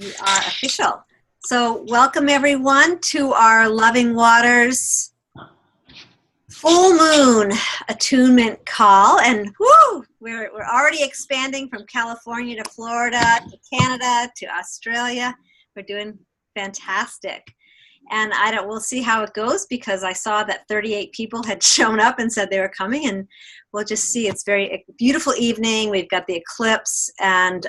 We are official. So welcome everyone to our Loving Waters full moon attunement call. And whoo, we're already expanding from California to Florida to Canada to Australia. We're doing fantastic. And we'll see how it goes, because I saw that 38 people had shown up and said they were coming, and we'll just see. It's a beautiful evening. We've got the eclipse, and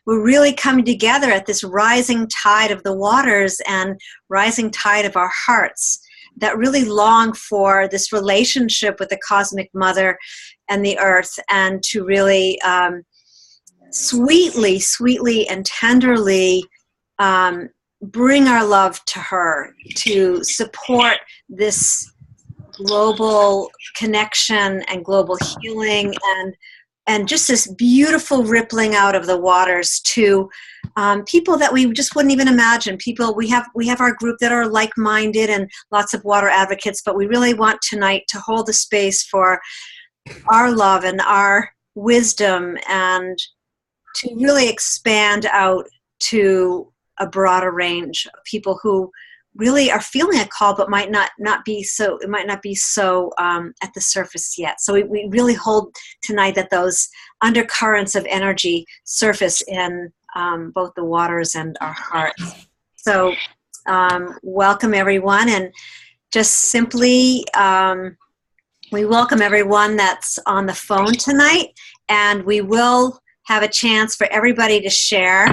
we're really coming together at this rising tide of the waters and rising tide of our hearts that really long for this relationship with the cosmic mother and the earth, and to really sweetly and tenderly bring our love to her, to support this global connection and global healing, and just this beautiful rippling out of the waters to people that we just wouldn't even imagine. People, we have our group that are like-minded and lots of water advocates, but we really want tonight to hold the space for our love and our wisdom, and to really expand out to a broader range of people who really are feeling a call, but might not be so at the surface yet. So we really hold tonight that those undercurrents of energy surface in both the waters and our hearts. So welcome everyone, and just simply we welcome everyone that's on the phone tonight, and we will have a chance for everybody to share.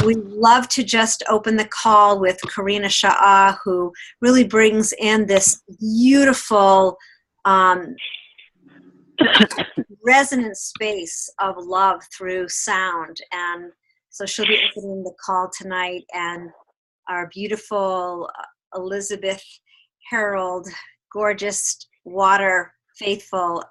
We'd love to just open the call with Karina Shah, who really brings in this beautiful resonant space of love through sound. And so she'll be opening the call tonight, and our beautiful Elizabeth Harold, gorgeous water faithful,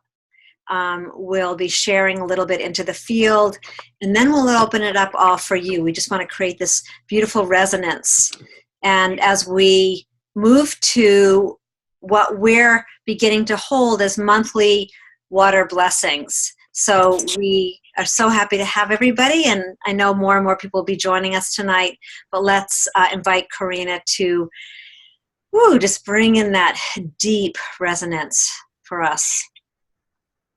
will be sharing a little bit into the field, and then we'll open it up all for you. We just want to create this beautiful resonance. And as we move to what we're beginning to hold as monthly water blessings. So we are so happy to have everybody, and I know more and more people will be joining us tonight, but let's invite Karina to just bring in that deep resonance for us.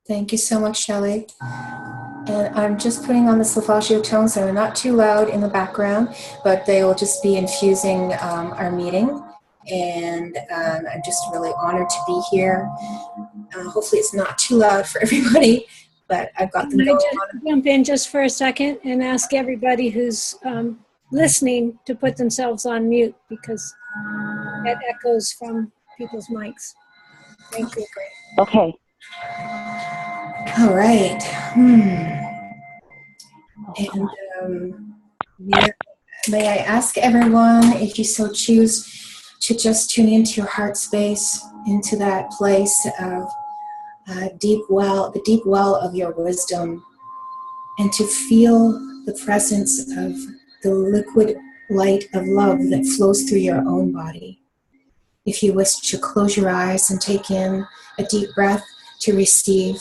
Thank you so much, Shelley. And I'm just putting on the solfeggio tones, so they're not too loud in the background, but they will just be infusing our meeting. And I'm just really honored to be here. Hopefully it's not too loud for everybody, but I've got them going on. Jump in just for a second and ask everybody who's listening to put themselves on mute, because that echoes from people's mics. Thank you. Okay. All right. And may I ask everyone, if you so choose, to just tune into your heart space, into that place of the deep well of your wisdom, and to feel the presence of the liquid light of love that flows through your own body. If you wish to close your eyes and take in a deep breath to receive.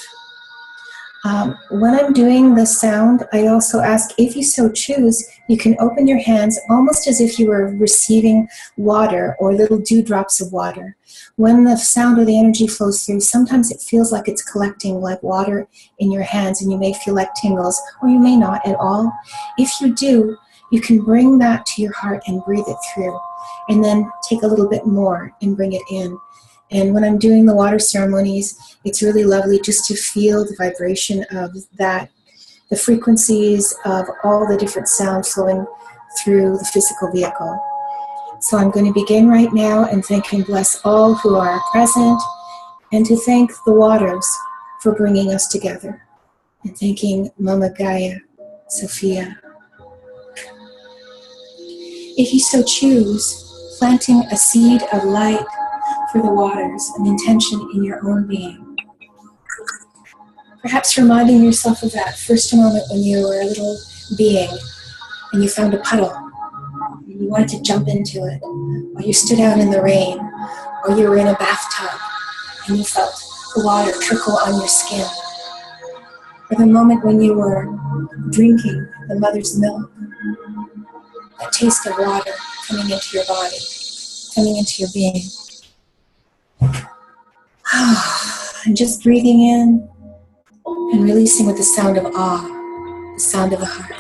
When I'm doing the sound, I also ask, if you so choose, you can open your hands almost as if you were receiving water or little dewdrops of water. When the sound or the energy flows through, sometimes it feels like it's collecting like water in your hands, and you may feel like tingles, or you may not at all. If you do, you can bring that to your heart and breathe it through, and then take a little bit more and bring it in. And when I'm doing the water ceremonies, it's really lovely just to feel the vibration of that, the frequencies of all the different sound flowing through the physical vehicle. So I'm going to begin right now and thank and bless all who are present, and to thank the waters for bringing us together, and thanking Mama Gaia, Sophia. If you so choose, planting a seed of light for the waters, an intention in your own being. Perhaps reminding yourself of that first moment when you were a little being and you found a puddle and you wanted to jump into it, or you stood out in the rain, or you were in a bathtub and you felt the water trickle on your skin, or the moment when you were drinking the mother's milk, That taste of water coming into your body, coming into your being. And just breathing in and releasing with the sound of awe, the sound of the heart.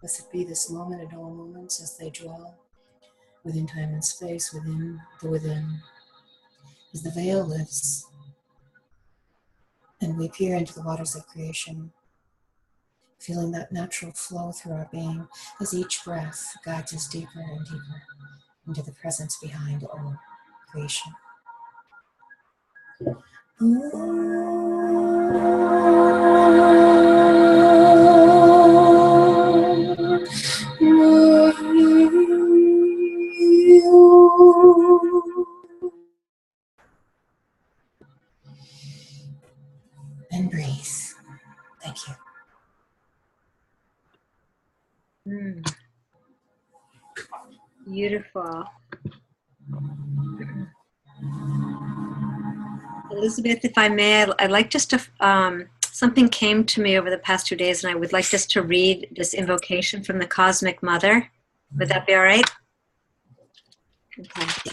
Blessed be this moment and all moments as they dwell within time and space, within the within. As the veil lifts and we peer into the waters of creation, feeling that natural flow through our being as each breath guides us deeper and deeper into the presence behind all creation. And breathe. Thank you. Beautiful. Elizabeth, if I may, I'd like just to, something came to me over the past 2 days, and I would like just to read this invocation from the Cosmic Mother. Would that be all right? Okay.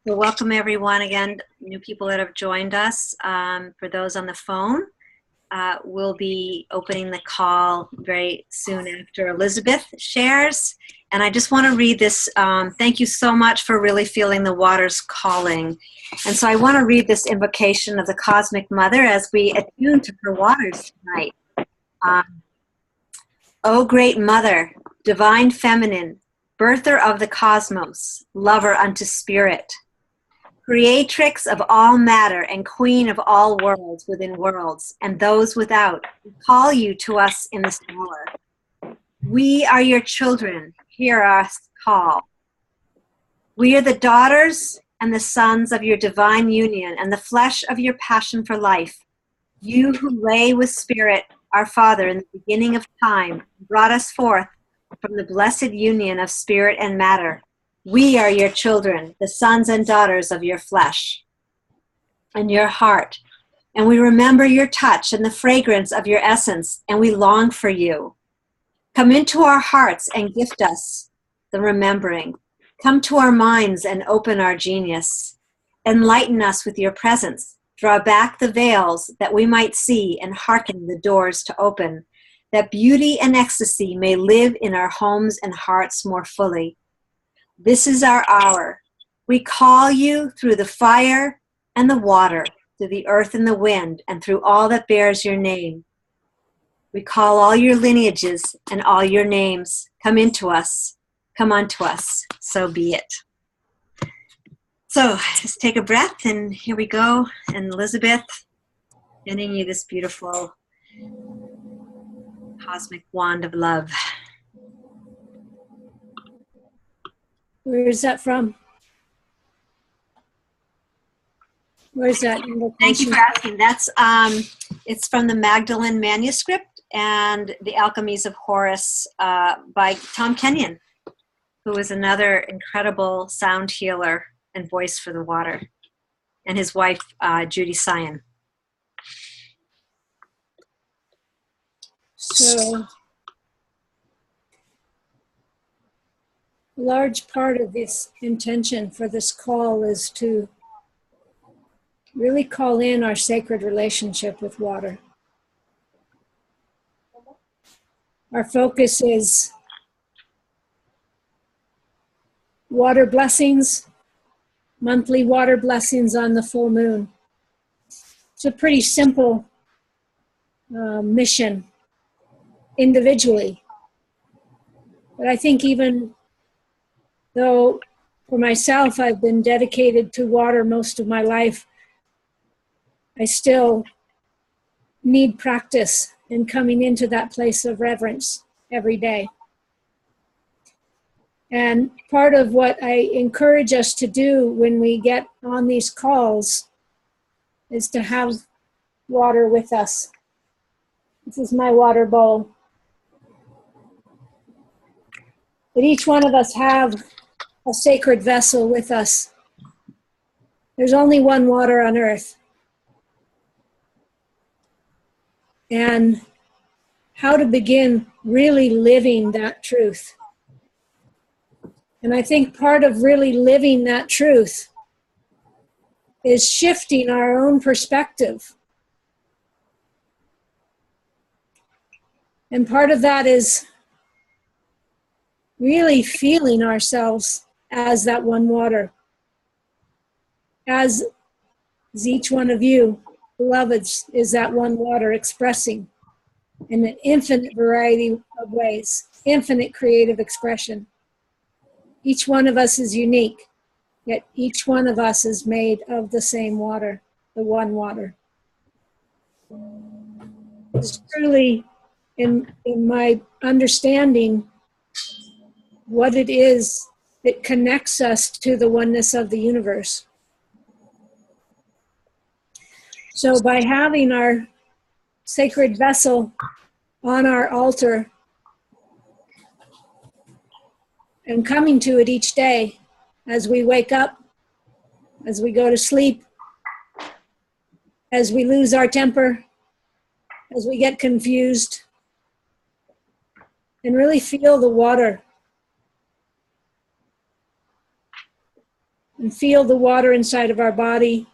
So welcome everyone again, new people that have joined us. For those on the phone, we'll be opening the call very soon after Elizabeth shares. And I just want to read this. Thank you so much for really feeling the water's calling. And so I want to read this invocation of the Cosmic Mother as we attune to her waters tonight. O great Mother, divine feminine, birther of the cosmos, lover unto spirit, creatrix of all matter and queen of all worlds within worlds and those without, we call you to us in this hour. We are your children, hear us call. We are the daughters and the sons of your divine union and the flesh of your passion for life. You who lay with spirit, our Father, in the beginning of time, brought us forth from the blessed union of spirit and matter. We are your children, the sons and daughters of your flesh and your heart. And we remember your touch and the fragrance of your essence, and we long for you. Come into our hearts and gift us the remembering. Come to our minds and open our genius. Enlighten us with your presence. Draw back the veils that we might see and hearken the doors to open, that beauty and ecstasy may live in our homes and hearts more fully. This is our hour. We call you through the fire and the water, through the earth and the wind, and through all that bears your name. We call all your lineages and all your names. Come into us. Come unto us. So be it. So just take a breath, and here we go. And Elizabeth, sending you this beautiful cosmic wand of love. Where is that from? Where is that invocation? Thank you for asking. That's it's from the Magdalene manuscript and the Alchemies of Horus by Tom Kenyon, who is another incredible sound healer and voice for the water, and his wife, Judy Sion. So, a large part of this intention for this call is to really call in our sacred relationship with water. Our focus is water blessings, monthly water blessings on the full moon. It's a pretty simple mission individually. But I think even though for myself I've been dedicated to water most of my life, I still need practice in coming into that place of reverence every day. And part of what I encourage us to do when we get on these calls is to have water with us. This is my water bowl. But each one of us have a sacred vessel with us. There's only one water on earth. And how to begin really living that truth. And I think part of really living that truth is shifting our own perspective. And part of that is really feeling ourselves as that one water. As each one of you, beloveds, is that one water expressing in an infinite variety of ways, infinite creative expression. Each one of us is unique, yet each one of us is made of the same water, the one water. It's truly, in my understanding, what it is that connects us to the oneness of the universe. So by having our sacred vessel on our altar and coming to it each day as we wake up, as we go to sleep, as we lose our temper, as we get confused, and really feel the water. And feel the water inside of our body.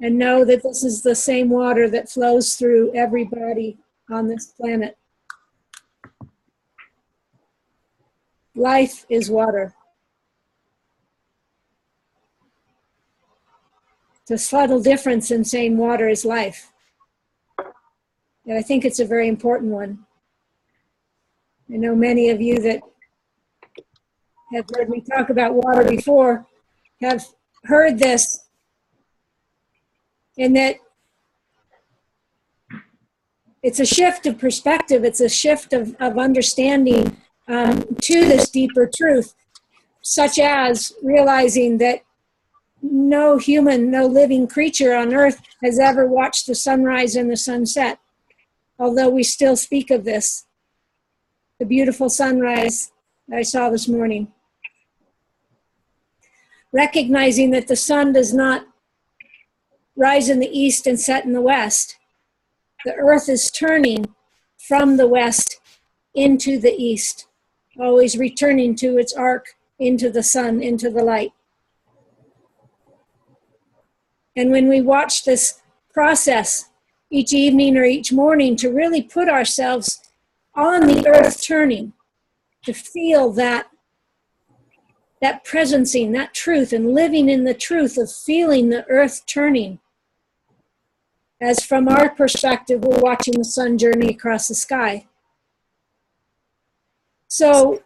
and know that this is the same water that flows through every body on this planet. Life is water. It's a subtle difference in saying water is life. And I think it's a very important one. I know many of you that have heard me talk about water before have heard this, and that it's a shift of perspective, it's a shift of understanding to this deeper truth, such as realizing that no human, no living creature on earth has ever watched the sunrise and the sunset, although we still speak of this, the beautiful sunrise that I saw this morning. Recognizing that the sun does not rise in the east and set in the west. The earth is turning from the west into the east, always returning to its arc into the sun, into the light. And when we watch this process each evening or each morning, to really put ourselves on the earth turning, to feel that presencing, that truth, and living in the truth of feeling the earth turning. As from our perspective, we're watching the sun journey across the sky. So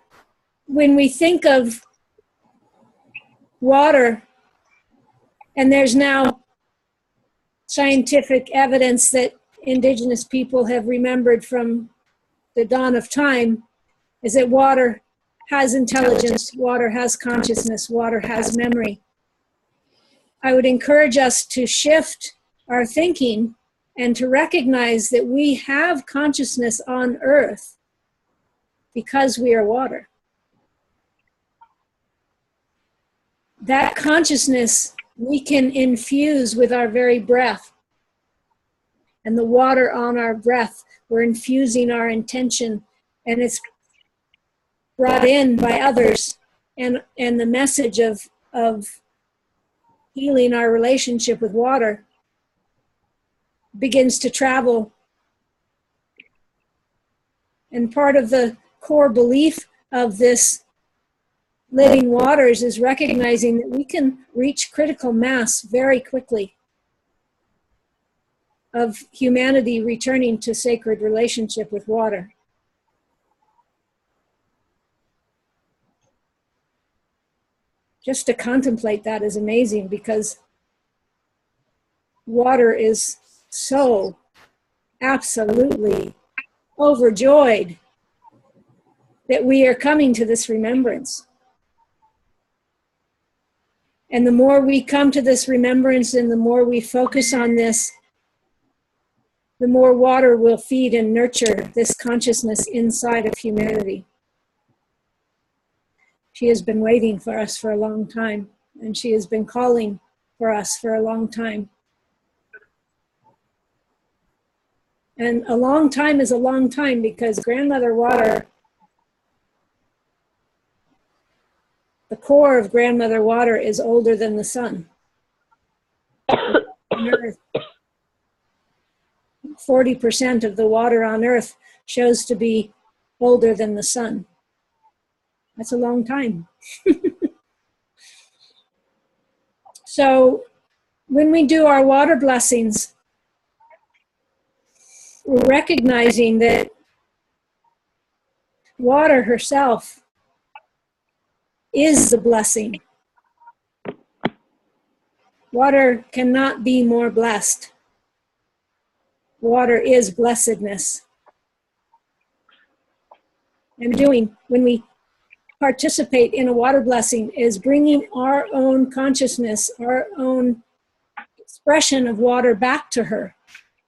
when we think of water, and there's now scientific evidence that indigenous people have remembered from the dawn of time, is that water has intelligence, water has consciousness, water has memory. I would encourage us to shift our thinking and to recognize that we have consciousness on earth because we are water. That consciousness we can infuse with our very breath. And the water on our breath, we're infusing our intention, and it's brought in by others, and the message of healing our relationship with water begins to travel. And part of the core belief of this living waters is recognizing that we can reach critical mass very quickly of humanity returning to sacred relationship with water. Just to contemplate that is amazing, because water is so absolutely overjoyed that we are coming to this remembrance. And the more we come to this remembrance and the more we focus on this, the more water will feed and nurture this consciousness inside of humanity. She has been waiting for us for a long time, and she has been calling for us for a long time. And a long time is a long time, because grandmother water, the core of grandmother water, is older than the sun. 40% of the water on earth shows to be older than the sun. That's a long time. So when we do our water blessings, we're recognizing that water herself is the blessing. Water cannot be more blessed. Water is blessedness. And when we participate in a water blessing, is bringing our own consciousness, our own expression of water back to her,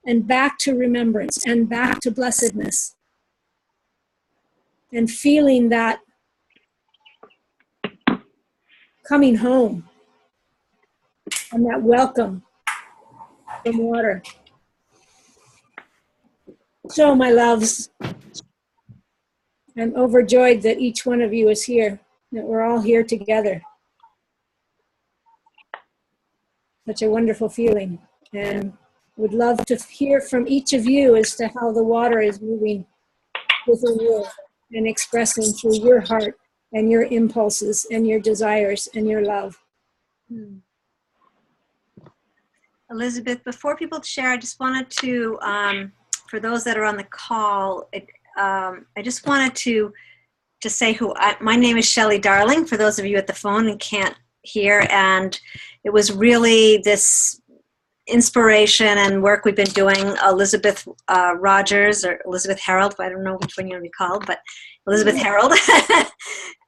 and back to remembrance, and back to blessedness. And feeling that coming home, and that welcome from water. So, my loves, I'm overjoyed that each one of you is here, that we're all here together. Such a wonderful feeling. And would love to hear from each of you as to how the water is moving within you and expressing through your heart and your impulses and your desires and your love. Elizabeth, before people share, I just wanted to, for those that are on the call, I just wanted to say my name is Shelley Darling, for those of you at the phone and can't hear, and it was really this inspiration and work we've been doing. Elizabeth Rogers, or Elizabeth Harold, I don't know which one you want to be called, but Elizabeth Harold.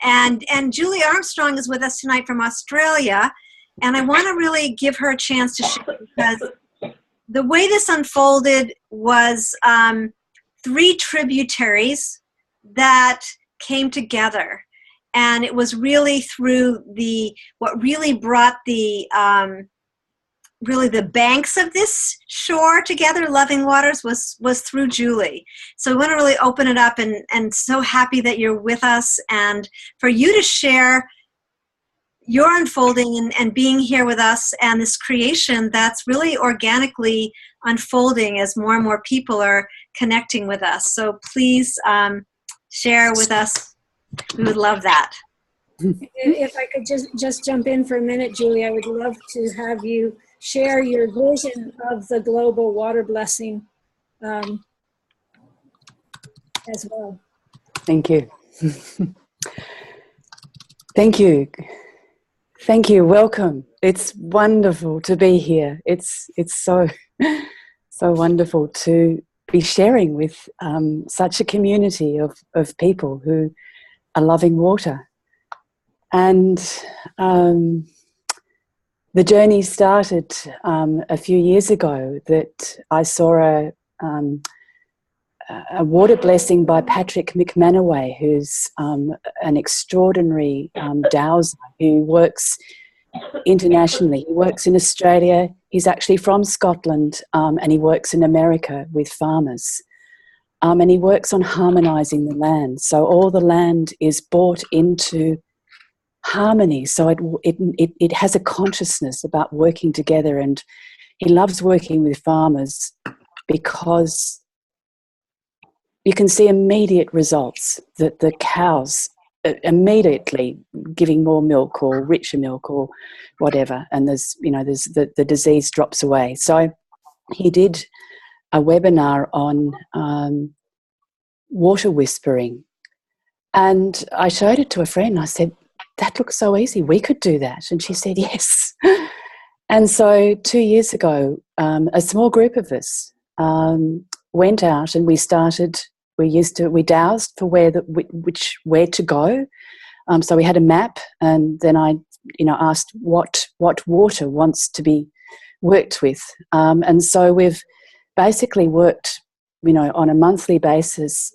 and Julie Armstrong is with us tonight from Australia, and I want to really give her a chance to share, because the way this unfolded was 3 tributaries that came together, and it was really through what really brought the really the banks of this shore together, Loving Waters, was through Julie. So we want to really open it up, and so happy that you're with us, and for you to share your unfolding and being here with us, and this creation that's really organically unfolding as more and more people are connecting with us. So please share with us. We would love that. If I could just jump in for a minute, Julie, I would love to have you share your vision of the global water blessing as well. Thank you. Thank you. Thank you. Welcome. It's wonderful to be here. It's so wonderful to be sharing with such a community of people who are loving water. And the journey started a few years ago, that I saw a water blessing by Patrick McManaway, who's an extraordinary dowser who works internationally. He works in Australia. He's actually from Scotland, and he works in America with farmers. And he works on harmonising the land. So all the land is brought into harmony. So it has a consciousness about working together. And he loves working with farmers because you can see immediate results, that the cows immediately giving more milk or richer milk or whatever, and there's the disease drops away. So he did a webinar on water whispering, and I showed it to a friend. I said, that looks so easy, we could do that. And she said yes. And so 2 years ago, a small group of us went out, and we dowsed for where to go. So we had a map, and then I asked what water wants to be worked with. And so we've basically worked on a monthly basis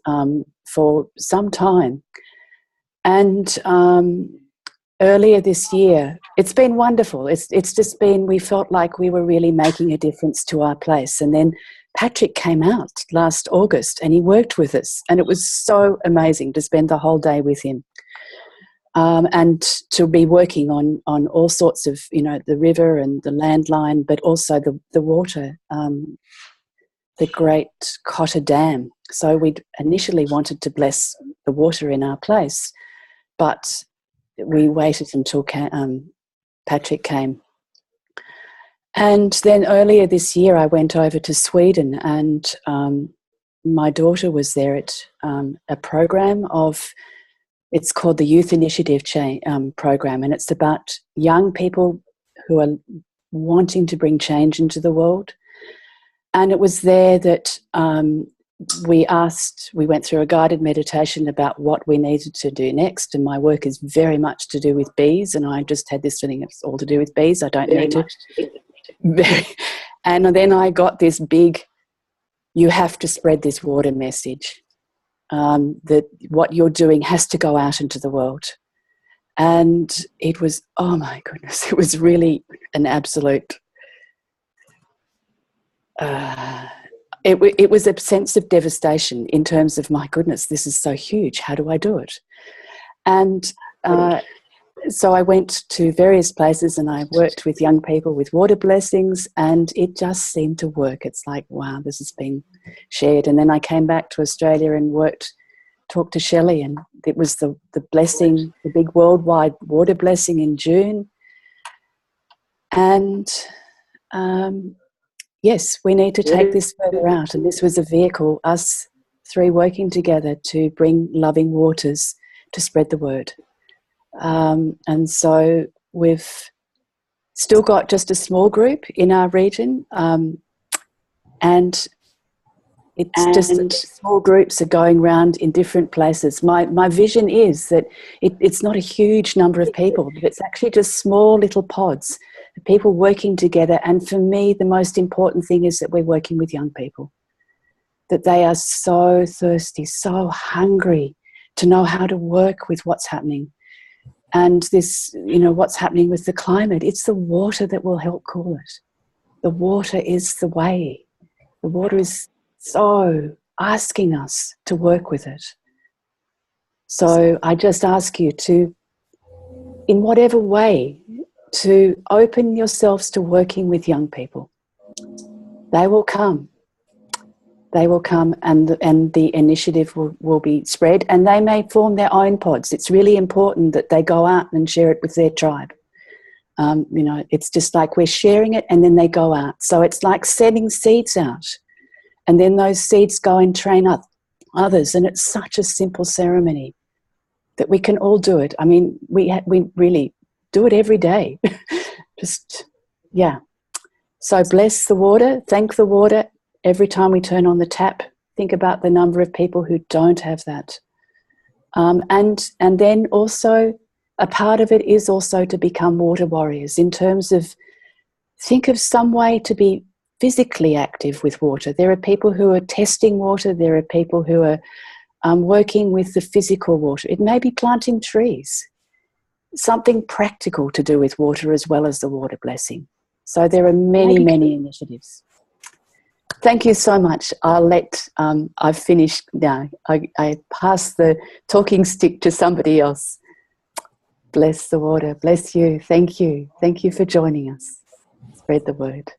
for some time. And earlier this year, it's been wonderful. It's just been, we felt like we were really making a difference to our place. And then Patrick came out last August, and he worked with us, and it was so amazing to spend the whole day with him, and to be working on all sorts of the river and the landline, but also the water, the Great Cotter Dam. So we initially wanted to bless the water in our place, but we waited until Patrick came. And then earlier this year, I went over to Sweden, and my daughter was there at a program it's called the Youth Initiative program, and it's about young people who are wanting to bring change into the world. And it was there that we went through a guided meditation about what we needed to do next. And my work is very much to do with bees, and I just had this feeling it's all to do with bees. I don't need to. And then I got this big, you have to spread this water message, that what you're doing has to go out into the world. And it was, oh my goodness, it was really an absolute, it was a sense of devastation in terms of, my goodness, this is so huge, how do I do it? And so I went to various places and I worked with young people with water blessings, and it just seemed to work. It's like, wow, this is being shared. And then I came back to Australia and talked to Shelley, and it was the blessing, the big worldwide water blessing in June. And yes, we need to take this further out. And this was a vehicle, us three working together to bring loving waters to spread the word. And so we've still got just a small group in our region, and it's just small groups are going around in different places. My vision is that it's not a huge number of people, but it's actually just small little pods, people working together. And for me, the most important thing is that we're working with young people, that they are so thirsty, so hungry to know how to work with what's happening. And this, what's happening with the climate, it's the water that will help cool it. The water is the way. The water is so asking us to work with it. So I just ask you to, in whatever way, to open yourselves to working with young people. They will come. They will come, and the initiative will be spread, and they may form their own pods. It's really important that they go out and share it with their tribe. It's just like we're sharing it and then they go out. So it's like sending seeds out, and then those seeds go and train up others. And it's such a simple ceremony that we can all do it. I mean, we really do it every day. So bless the water, thank the water. Every time we turn on the tap, think about the number of people who don't have that. And then also a part of it is also to become water warriors, in terms of think of some way to be physically active with water. There are people who are testing water. There are people who are working with the physical water. It may be planting trees, something practical to do with water as well as the water blessing. So there are many, many initiatives. Thank you so much. I've finished now. I pass the talking stick to somebody else. Bless the water. Bless you. Thank you. Thank you for joining us. Spread the word.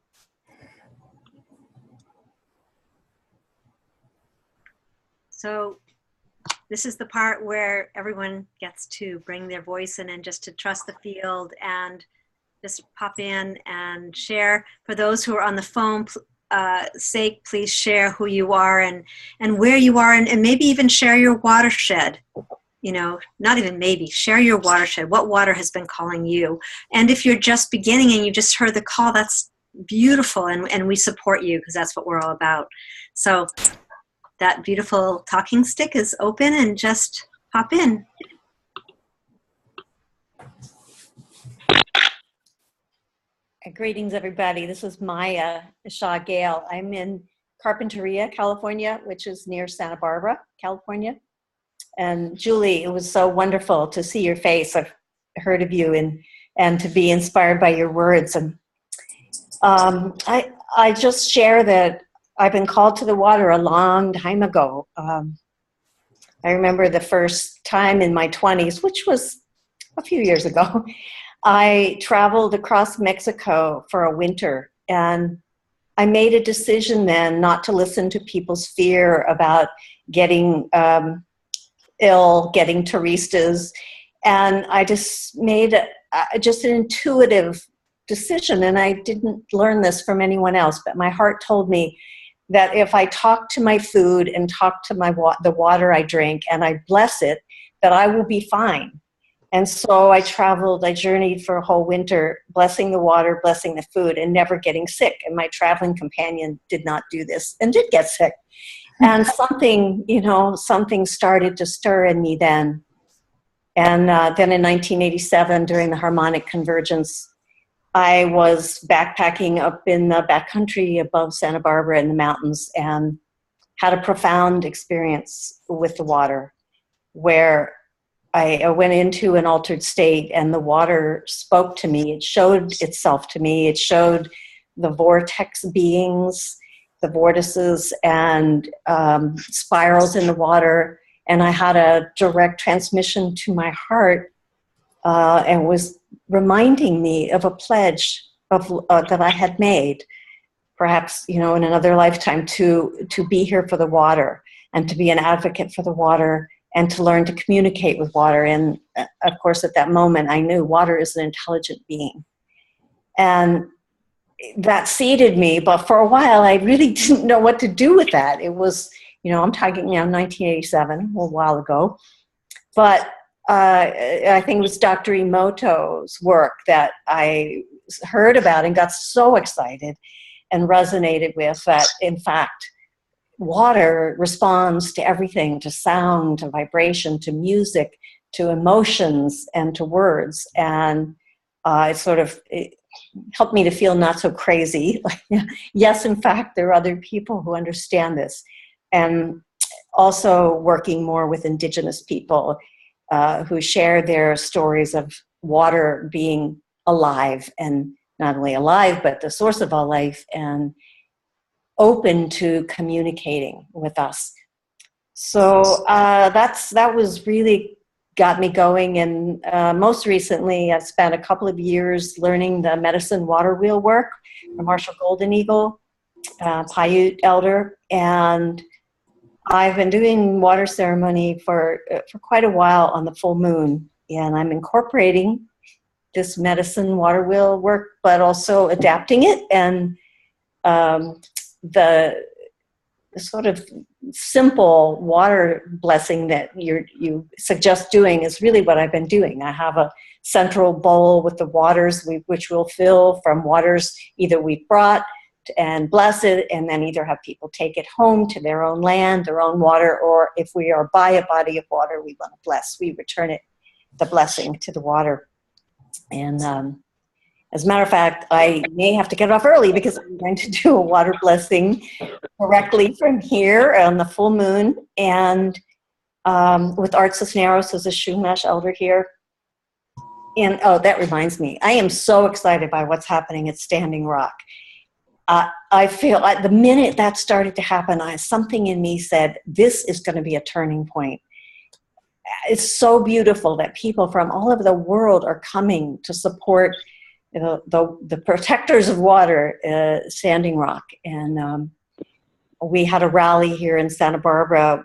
So this is the part where everyone gets to bring their voice in and just to trust the field and just pop in and share. For those who are on the phone, sake, please share who you are and where you are, and maybe even share your watershed. Not even maybe, share your watershed. What water has been calling you? And if you're just beginning and you just heard the call, that's beautiful, and we support you, because that's what we're all about. So that beautiful talking stick is open, and just pop in. Greetings, everybody. This is Maya Shaw Gale. I'm in Carpinteria, California, which is near Santa Barbara, California. And Julie, it was so wonderful to see your face. I've heard of you and to be inspired by your words. And I just share that I've been called to the water a long time ago. I remember the first time in my 20s, which was a few years ago, I traveled across Mexico for a winter, and I made a decision then not to listen to people's fear about getting ill, getting turistas, and I just made just an intuitive decision, and I didn't learn this from anyone else, but my heart told me that if I talk to my food and talk to the water I drink and I bless it, that I will be fine. And so I journeyed for a whole winter, blessing the water, blessing the food, and never getting sick. And my traveling companion did not do this and did get sick. And something started to stir in me then. And then in 1987, during the harmonic convergence, I was backpacking up in the backcountry above Santa Barbara in the mountains, and had a profound experience with the water, where I went into an altered state, and the water spoke to me. It showed itself to me. It showed the vortex beings, the vortices and spirals in the water. And I had a direct transmission to my heart and was reminding me of a pledge that I had made, perhaps, you know, in another lifetime, to be here for the water and to be an advocate for the water and to learn to communicate with water. And of course, at that moment, I knew water is an intelligent being. And that seeded me, but for a while, I really didn't know what to do with that. It was, you know, I'm talking now 1987, a while ago. But I think it was Dr. Emoto's work that I heard about and got so excited and resonated with, that, in fact, water responds to everything, to sound, to vibration, to music, to emotions, and to words. And it helped me to feel not so crazy. Yes, in fact, there are other people who understand this. And also working more with Indigenous people who share their stories of water being alive, and not only alive, but the source of all life, and open to communicating with us. So that was really got me going. And most recently, I've spent a couple of years learning the medicine water wheel work from Marshall Golden Eagle, Paiute elder, and I've been doing water ceremony for quite a while on the full moon, and I'm incorporating this medicine water wheel work, but also adapting it. And the sort of simple water blessing that you suggest doing is really what I've been doing. I have a central bowl with the waters which we'll fill from waters either we've brought and bless it, and then either have people take it home to their own land, their own water, or if we are by a body of water we want to bless, we return it, the blessing, to the water. And as a matter of fact, I may have to get off early because I'm going to do a water blessing directly from here on the full moon, and with Art Cisneros as a Shumash elder here. And oh, that reminds me, I am so excited by what's happening at Standing Rock. I feel the minute that started to happen, something in me said, this is going to be a turning point. It's so beautiful that people from all over the world are coming to support the protectors of water, Standing Rock. And we had a rally here in Santa Barbara,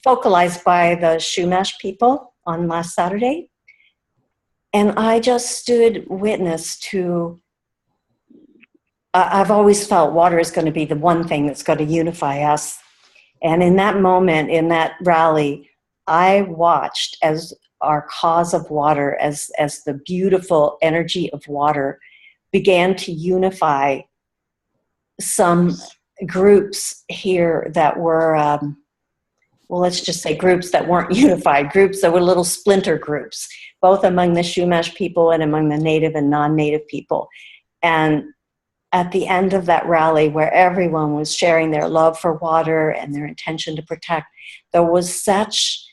focalized by the Shumash people on last Saturday. And I just stood witness to, I've always felt water is going to be the one thing that's going to unify us. And in that moment, in that rally, I watched as our cause of water, as the beautiful energy of water began to unify some groups here that were, well, let's just say groups that weren't unified, groups that were little splinter groups, both among the Shumash people and among the native and non-native people. And at the end of that rally, where everyone was sharing their love for water and their intention to protect, there was such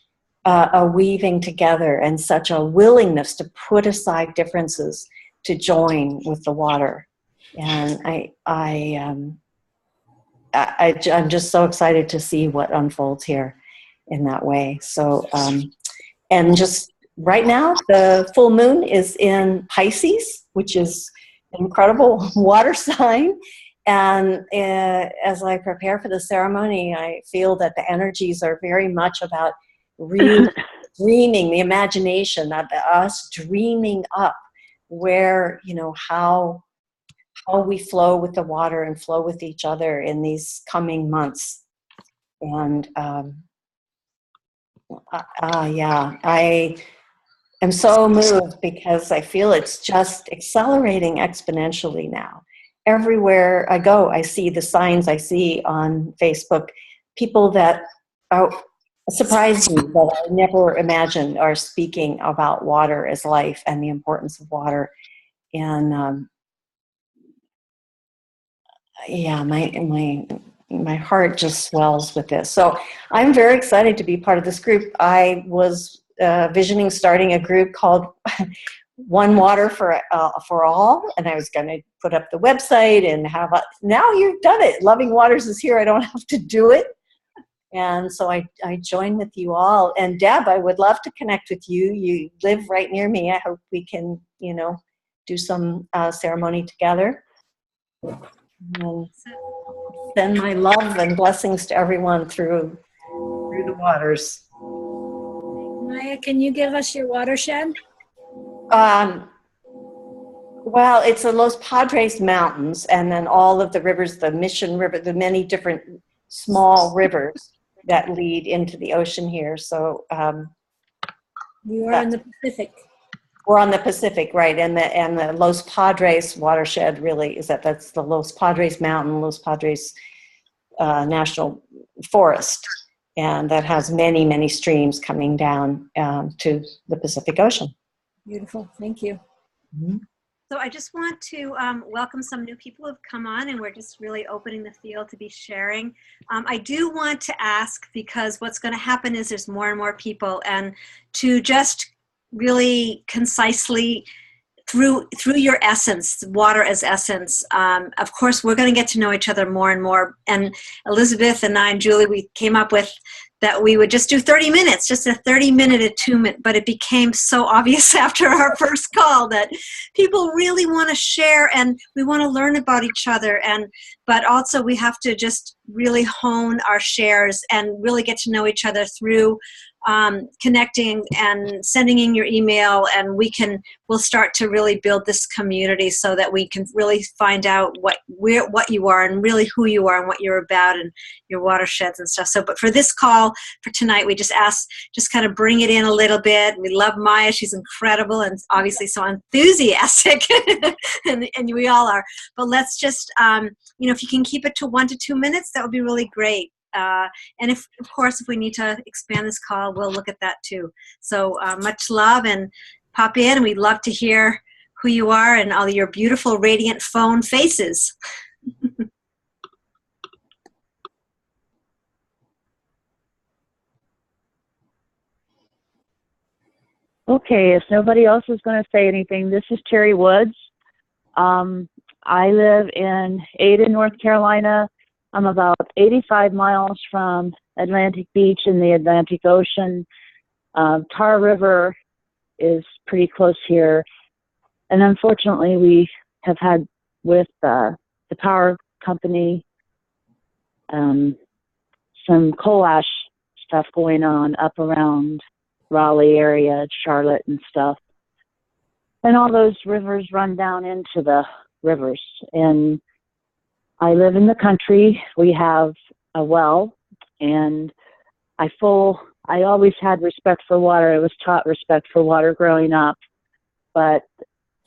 a weaving together and such a willingness to put aside differences to join with the water. And I'm just so excited to see what unfolds here in that way. So, and just right now, the full moon is in Pisces, which is an incredible water sign. And as I prepare for the ceremony, I feel that the energies are very much about really dreaming, the imagination of us dreaming up where, you know, how we flow with the water and flow with each other in these coming months. And yeah, I am so moved because I feel it's just accelerating exponentially now. Everywhere I go, I see the signs I see on Facebook, people that are surprised me that I never imagined are speaking about water as life and the importance of water. And yeah, my heart just swells with this. So I'm very excited to be part of this group. I was visioning starting a group called One Water for All, and I was going to put up the website and have now you've done it. Loving Waters is here. I don't have to do it. And so I joined with you all. And Deb, I would love to connect with you. You live right near me. I hope we can, do some ceremony together. And send my love and blessings to everyone through the waters. Maya, can you give us your watershed? Well, it's the Los Padres Mountains, and then all of the rivers, the Mission River, the many different small rivers that lead into the ocean here. So You are in the Pacific. we're on the Pacific, right? And the Los Padres watershed really is that's the Los Padres Mountain, Los Padres National Forest, and that has many, many streams coming down to the Pacific Ocean. Beautiful. Thank you. Mm-hmm. So I just want to welcome some new people who've come on, and we're just really opening the field to be sharing. I do want to ask, because what's going to happen is there's more and more people, and to just really concisely through your essence, water as essence. Of course, we're going to get to know each other more and more. And Elizabeth and I and Julie, we came up with that we would just do 30 minutes, just a 30-minute attunement. But it became so obvious after our first call that people really want to share and we want to learn about each other. But also we have to just really hone our shares and really get to know each other through connecting and sending in your email, and we'll start to really build this community so that we can really find out what you are and really who you are and what you're about and your watersheds and stuff. So, but for this call for tonight, we just kind of bring it in a little bit. We love Maya; she's incredible and obviously so enthusiastic, and we all are. But let's just, if you can keep it to 1 to 2 minutes, that would be really great. And of course, if we need to expand this call, we'll look at that too. So much love, and pop in, and we'd love to hear who you are and all your beautiful, radiant phone faces. Okay, if nobody else is going to say anything, this is Terry Woods. I live in Ada, North Carolina. I'm about 85 miles from Atlantic Beach in the Atlantic Ocean. Tar River is pretty close here. And unfortunately, we have had with the power company some coal ash stuff going on up around Raleigh area, Charlotte and stuff. And all those rivers run down into the rivers. And I live in the country. We have a well, and I always had respect for water. I was taught respect for water growing up, but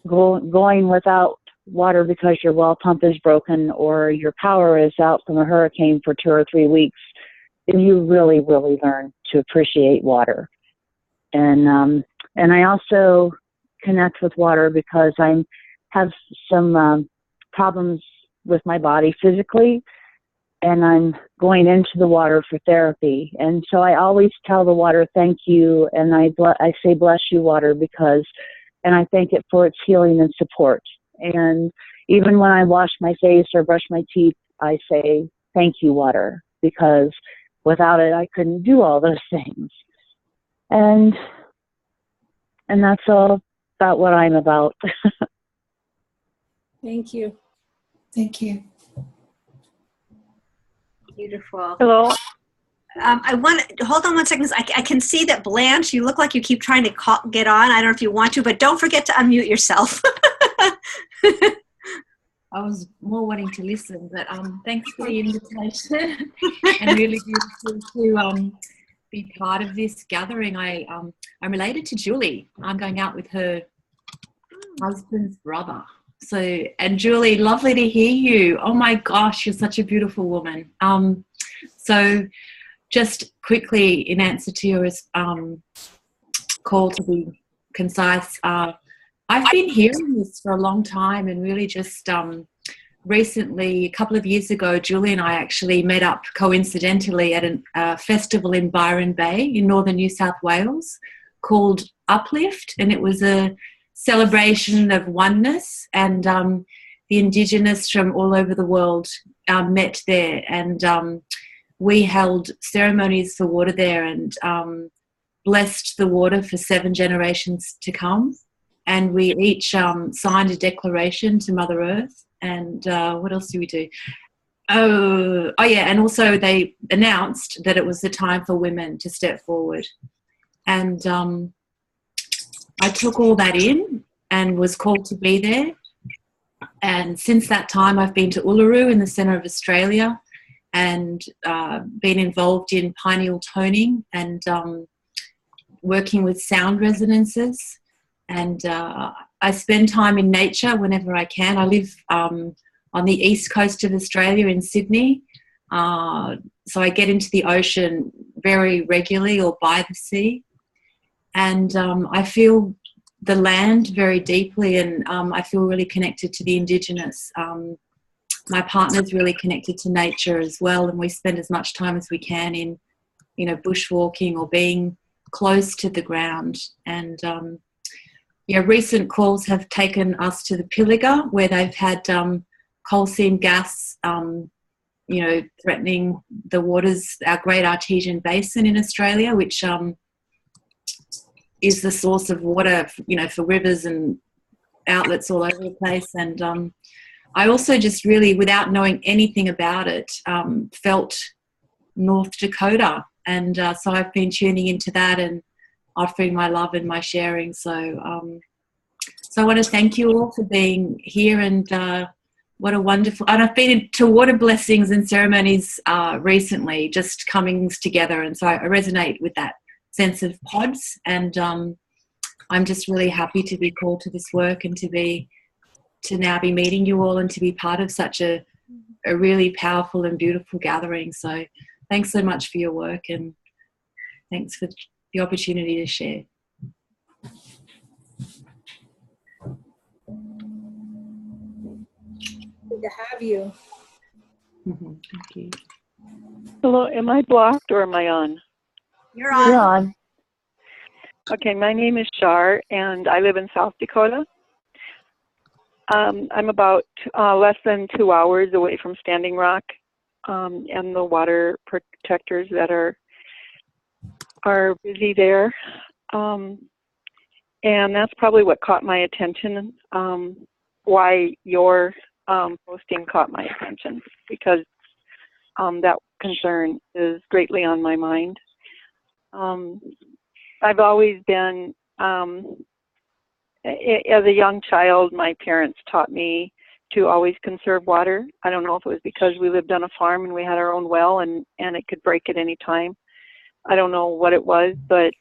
going without water because your well pump is broken or your power is out from a hurricane for 2 or 3 weeks, you really, really learn to appreciate water. And I also connect with water because I have some problems with my body physically, and I'm going into the water for therapy. And so I always tell the water, thank you, and I say, bless you, water, and I thank it for its healing and support. And even when I wash my face or brush my teeth, I say, thank you, water, because without it, I couldn't do all those things. And that's all about what I'm about. Thank you. Thank you. Beautiful. Hello. I want to hold on 1 second. I can see that Blanche, you look like you keep trying to get on. I don't know if you want to, but don't forget to unmute yourself. I was more wanting to listen, but thanks for the invitation and really beautiful to be part of this gathering. I'm related to Julie. I'm going out with her husband's brother. So, and Julie, lovely to hear you. Oh my gosh, you're such a beautiful woman. So just quickly, in answer to your call to be concise, I've been hearing this for a long time, and really just recently, a couple of years ago, Julie and I actually met up coincidentally at a festival in Byron Bay in northern New South Wales called Uplift, and it was a celebration of oneness, and the Indigenous from all over the world met there, and we held ceremonies for water there and blessed the water for 7 generations to come. And we each signed a declaration to Mother Earth. And what else do we do? Oh yeah, and also they announced that it was the time for women to step forward. And I took all that in and was called to be there. And since that time, I've been to Uluru in the centre of Australia and been involved in pineal toning and working with sound resonances. And I spend time in nature whenever I can. I live on the east coast of Australia in Sydney. So I get into the ocean very regularly or by the sea. And I feel the land very deeply, and I feel really connected to the Indigenous. My partner's really connected to nature as well, and we spend as much time as we can in, bushwalking or being close to the ground. And recent calls have taken us to the Pilliga, where they've had coal seam gas, threatening the waters, our great artesian basin in Australia, which is the source of water, for rivers and outlets all over the place. And I also just really, without knowing anything about it, felt North Dakota. And so I've been tuning into that and offering my love and my sharing. So I want to thank you all for being here, and what a wonderful, and I've been to water blessings and ceremonies recently, just comings together. And so I resonate with that sense of pods, and I'm just really happy to be called to this work and to now be meeting you all and to be part of such a really powerful and beautiful gathering. So thanks so much for your work, and thanks for the opportunity to share. Good to have you. Thank you. Hello, am I blocked or am I on? You're on. You're on. Okay, my name is Shar, and I live in South Dakota. I'm about less than 2 hours away from Standing Rock and the water protectors that are busy there. And that's probably what caught my attention, why your posting caught my attention, because that concern is greatly on my mind. I've always been, as a young child, my parents taught me to always conserve water. I don't know if it was because we lived on a farm and we had our own well and it could break at any time. I don't know what it was, but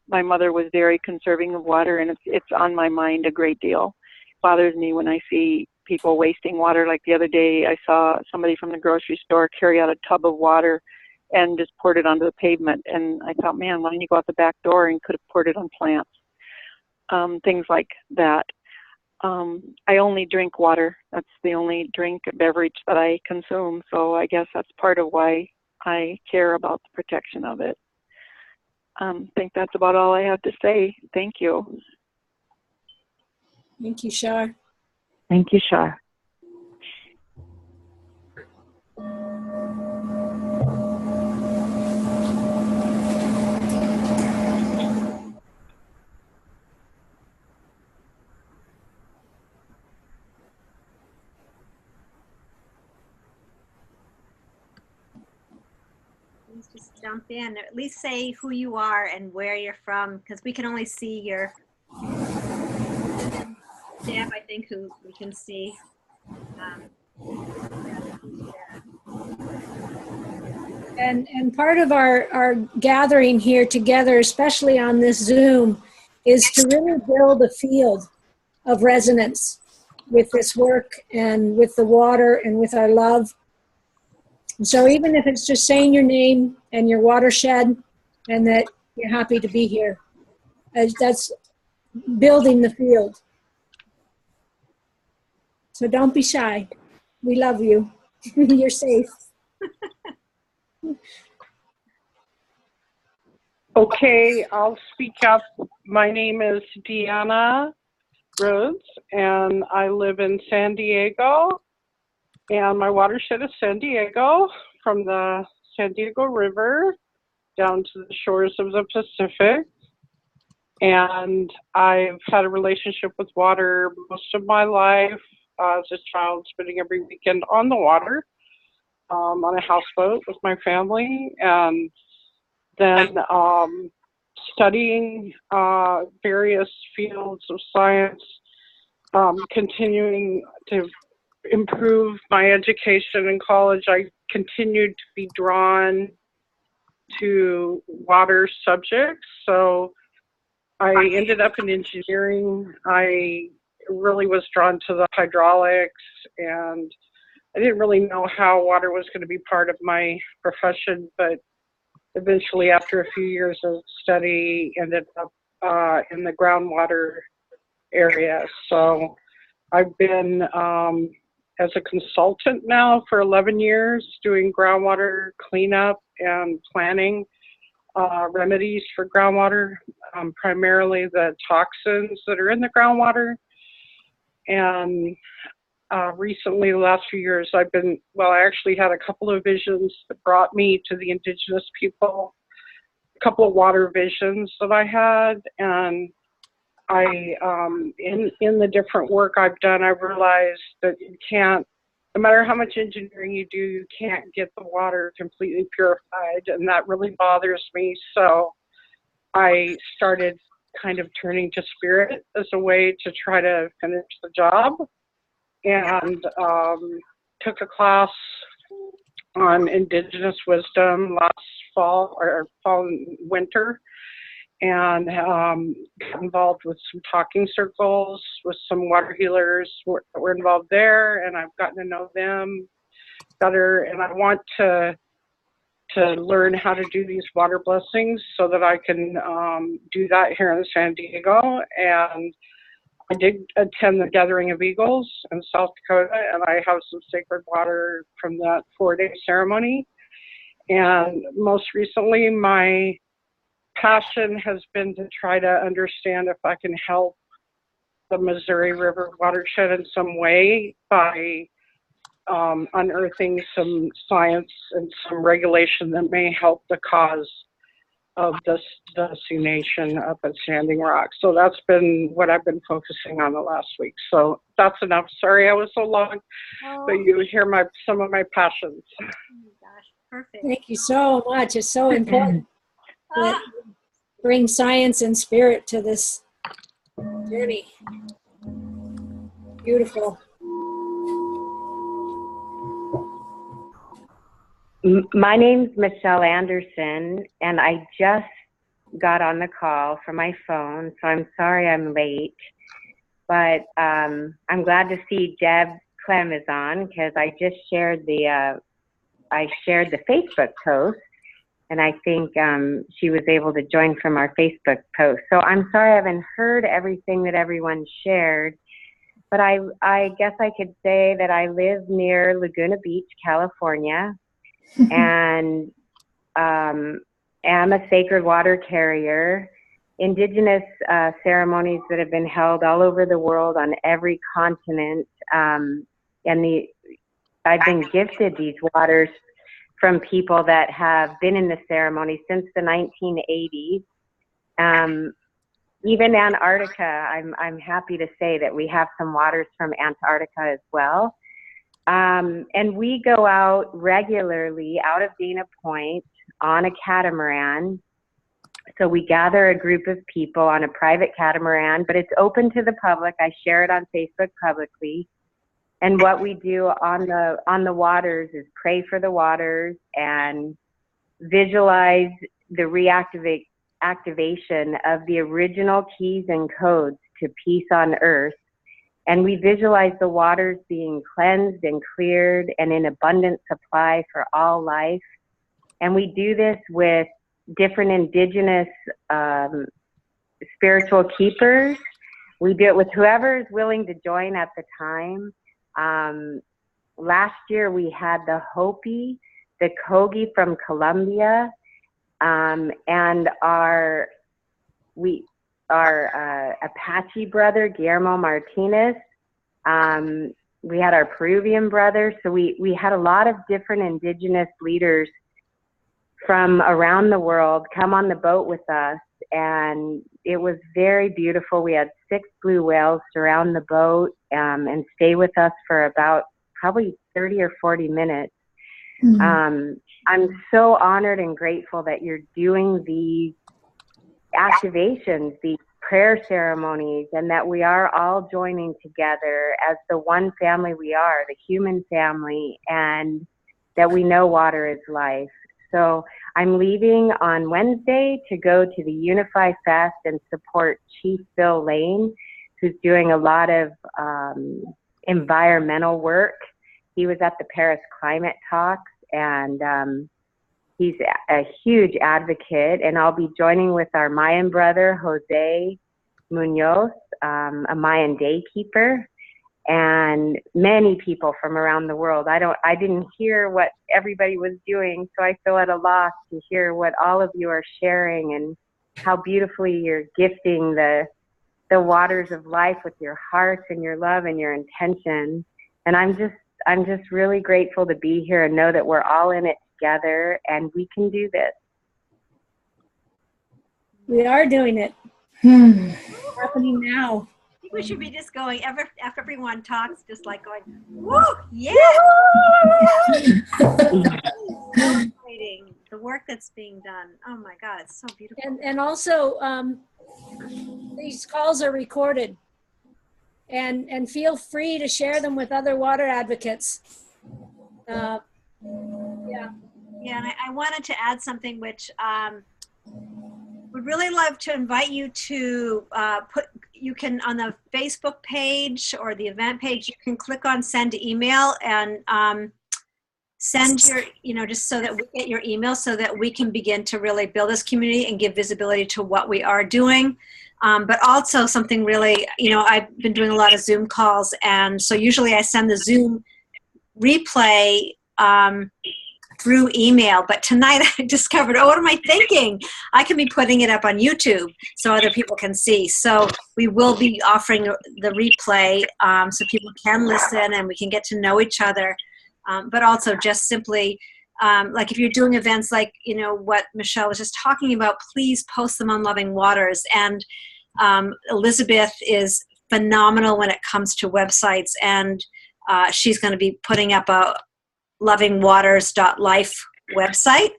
my mother was very conserving of water, and it's on my mind a great deal. It bothers me when I see people wasting water. Like the other day, I saw somebody from the grocery store carry out a tub of water and just poured it onto the pavement. And I thought, man, why didn't you go out the back door and could have poured it on plants? Things like that. I only drink water. That's the only beverage that I consume. So I guess that's part of why I care about the protection of it. I think that's about all I have to say. Thank you. Thank you, Shar. Thank you, Shar. Please just jump in, or at least say who you are and where you're from, because we can only see your Deb, I think, who we can see. And part of our gathering here together, especially on this Zoom, is to really build a field of resonance with this work and with the water and with our love. And so even if it's just saying your name and your watershed and that you're happy to be here, that's building the field. So don't be shy. We love you. You're safe. Okay, I'll speak up. My name is Deanna Rhodes, and I live in San Diego. And my watershed is San Diego, from the San Diego River down to the shores of the Pacific. And I've had a relationship with water most of my life as a child, spending every weekend on the water, on a houseboat with my family, and then studying various fields of science, continuing to improve my education in college. I continued to be drawn to water subjects, so I ended up in engineering. I really was drawn to the hydraulics, and I didn't really know how water was going to be part of my profession, but eventually, after a few years of study, ended up in the groundwater area. So I've been as a consultant now for 11 years, doing groundwater cleanup and planning remedies for groundwater, primarily the toxins that are in the groundwater. And recently, the last few years, I actually had a couple of visions that brought me to the indigenous people, a couple of water visions that I had. And in the different work I've done, I've realized that you can't, no matter how much engineering you do, you can't get the water completely purified, and that really bothers me. So I started kind of turning to spirit as a way to try to finish the job, and took a class on indigenous wisdom last fall and winter, and got involved with some talking circles with some water healers that were involved there, and I've gotten to know them better, and I want to learn how to do these water blessings so that I can do that here in San Diego. And I did attend the Gathering of Eagles in South Dakota, and I have some sacred water from that 4-day ceremony. And most recently, my passion has been to try to understand if I can help the Missouri River watershed in some way by unearthing some science and some regulation that may help the cause of this desalination up at Standing Rock. So that's been what I've been focusing on the last week. So that's enough. Sorry I was so long, but you hear some of my passions. Oh my gosh, perfect. Thank you so much. It's so important that bring science and spirit to this journey. Beautiful. My name's Michelle Anderson, and I just got on the call from my phone, so I'm sorry I'm late. But I'm glad to see Deb Clem is on, because I just shared the Facebook post, and I think she was able to join from our Facebook post. So I'm sorry I haven't heard everything that everyone shared, but I guess I could say that I live near Laguna Beach, California, and am a sacred water carrier. Indigenous ceremonies that have been held all over the world on every continent, and I've been gifted these waters from people that have been in the ceremony since the 1980s. Even Antarctica, I'm happy to say that we have some waters from Antarctica as well. And we go out regularly out of Dana Point on a catamaran. So we gather a group of people on a private catamaran, but it's open to the public. I share it on Facebook publicly. And what we do on the waters is pray for the waters and visualize the reactivation of the original keys and codes to peace on earth. And we visualize the waters being cleansed and cleared and in abundant supply for all life. And we do this with different indigenous spiritual keepers. We do it with whoever is willing to join at the time. Last year we had the Hopi, the Kogi from Colombia, and our Apache brother, Guillermo Martinez. We had our Peruvian brother. So we had a lot of different indigenous leaders from around the world come on the boat with us, and it was very beautiful. We had 6 blue whales surround the boat and stay with us for about probably 30 or 40 minutes. I'm so honored and grateful that you're doing these activations, these prayer ceremonies, and that we are all joining together as the one family we are, the human family, and that we know water is life. So I'm leaving on Wednesday to go to the Unify Fest and support Chief Bill Lane, who's doing a lot of environmental work. He was at the Paris climate talks, and he's a huge advocate. And I'll be joining with our Mayan brother, Jose Munoz, a Mayan daykeeper, and many people from around the world. I didn't hear what everybody was doing, so I feel at a loss to hear what all of you are sharing and how beautifully you're gifting the waters of life with your hearts and your love and your intention. And I'm just really grateful to be here and know that we're all in it together and we can do this. We are doing it. It's happening now. I think we should be just going after everyone talks, just like going, woo, yeah! Celebrating the work that's being done. Oh my God, it's so beautiful. And also, these calls are recorded, and feel free to share them with other water advocates. Yeah. Yeah, and I wanted to add something which would really love to invite you to you can, on the Facebook page or the event page, you can click on send email and send your, just so that we get your email so that we can begin to really build this community and give visibility to what we are doing. But also something really, I've been doing a lot of Zoom calls, and so usually I send the Zoom replay through email, but tonight I discovered, what am I thinking? I can be putting it up on YouTube so other people can see. So we will be offering the replay so people can listen and we can get to know each other. But also just simply, like if you're doing events like, what Michelle was just talking about, please post them on Loving Waters. And Elizabeth is phenomenal when it comes to websites, and she's going to be putting up a lovingwaters.life website.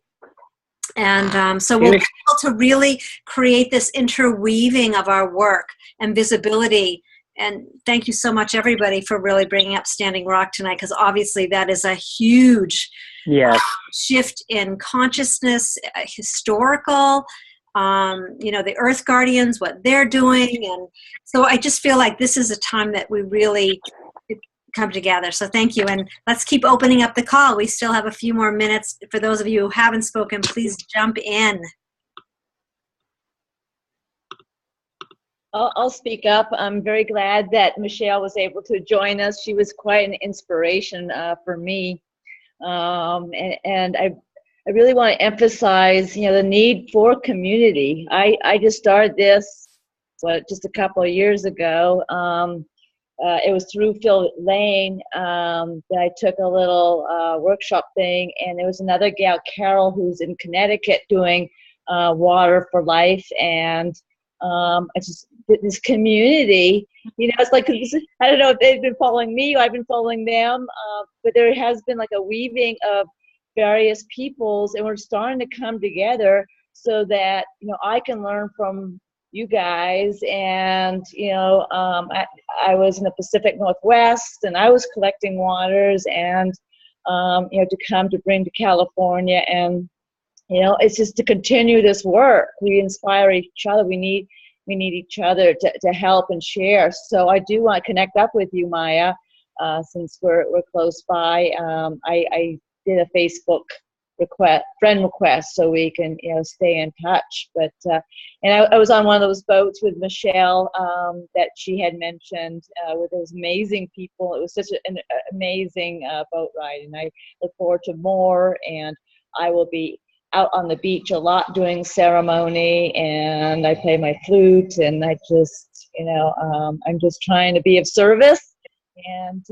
And so we'll be able to really create this interweaving of our work and visibility. And thank you so much, everybody, for really bringing up Standing Rock tonight, because obviously that is a huge shift in consciousness, historical, the Earth Guardians, what they're doing. And so I just feel like this is a time that we really come together. So thank you. And let's keep opening up the call. We still have a few more minutes. For those of you who haven't spoken, please jump in. I'll speak up. I'm very glad that Michelle was able to join us. She was quite an inspiration for me. And I really want to emphasize, the need for community. I just started this, just a couple of years ago. It was through Phil Lane that I took a little workshop thing, and there was another gal, Carol, who's in Connecticut doing Water for Life, and I just this community, it's like, I don't know if they've been following me or I've been following them, but there has been like a weaving of various peoples, and we're starting to come together so that, I can learn from you guys. And, I was in the Pacific Northwest, and I was collecting waters, and, to come to bring to California. And, it's just to continue this work. We inspire each other. We need each other to help and share. So I do want to connect up with you, Maya, since we're close by. I did a Facebook friend request so we can stay in touch. But and I was on one of those boats with Michelle that she had mentioned with those amazing people. It was such an amazing boat ride, and I look forward to more. And I will be out on the beach a lot doing ceremony, and I play my flute, and I just, I'm just trying to be of service and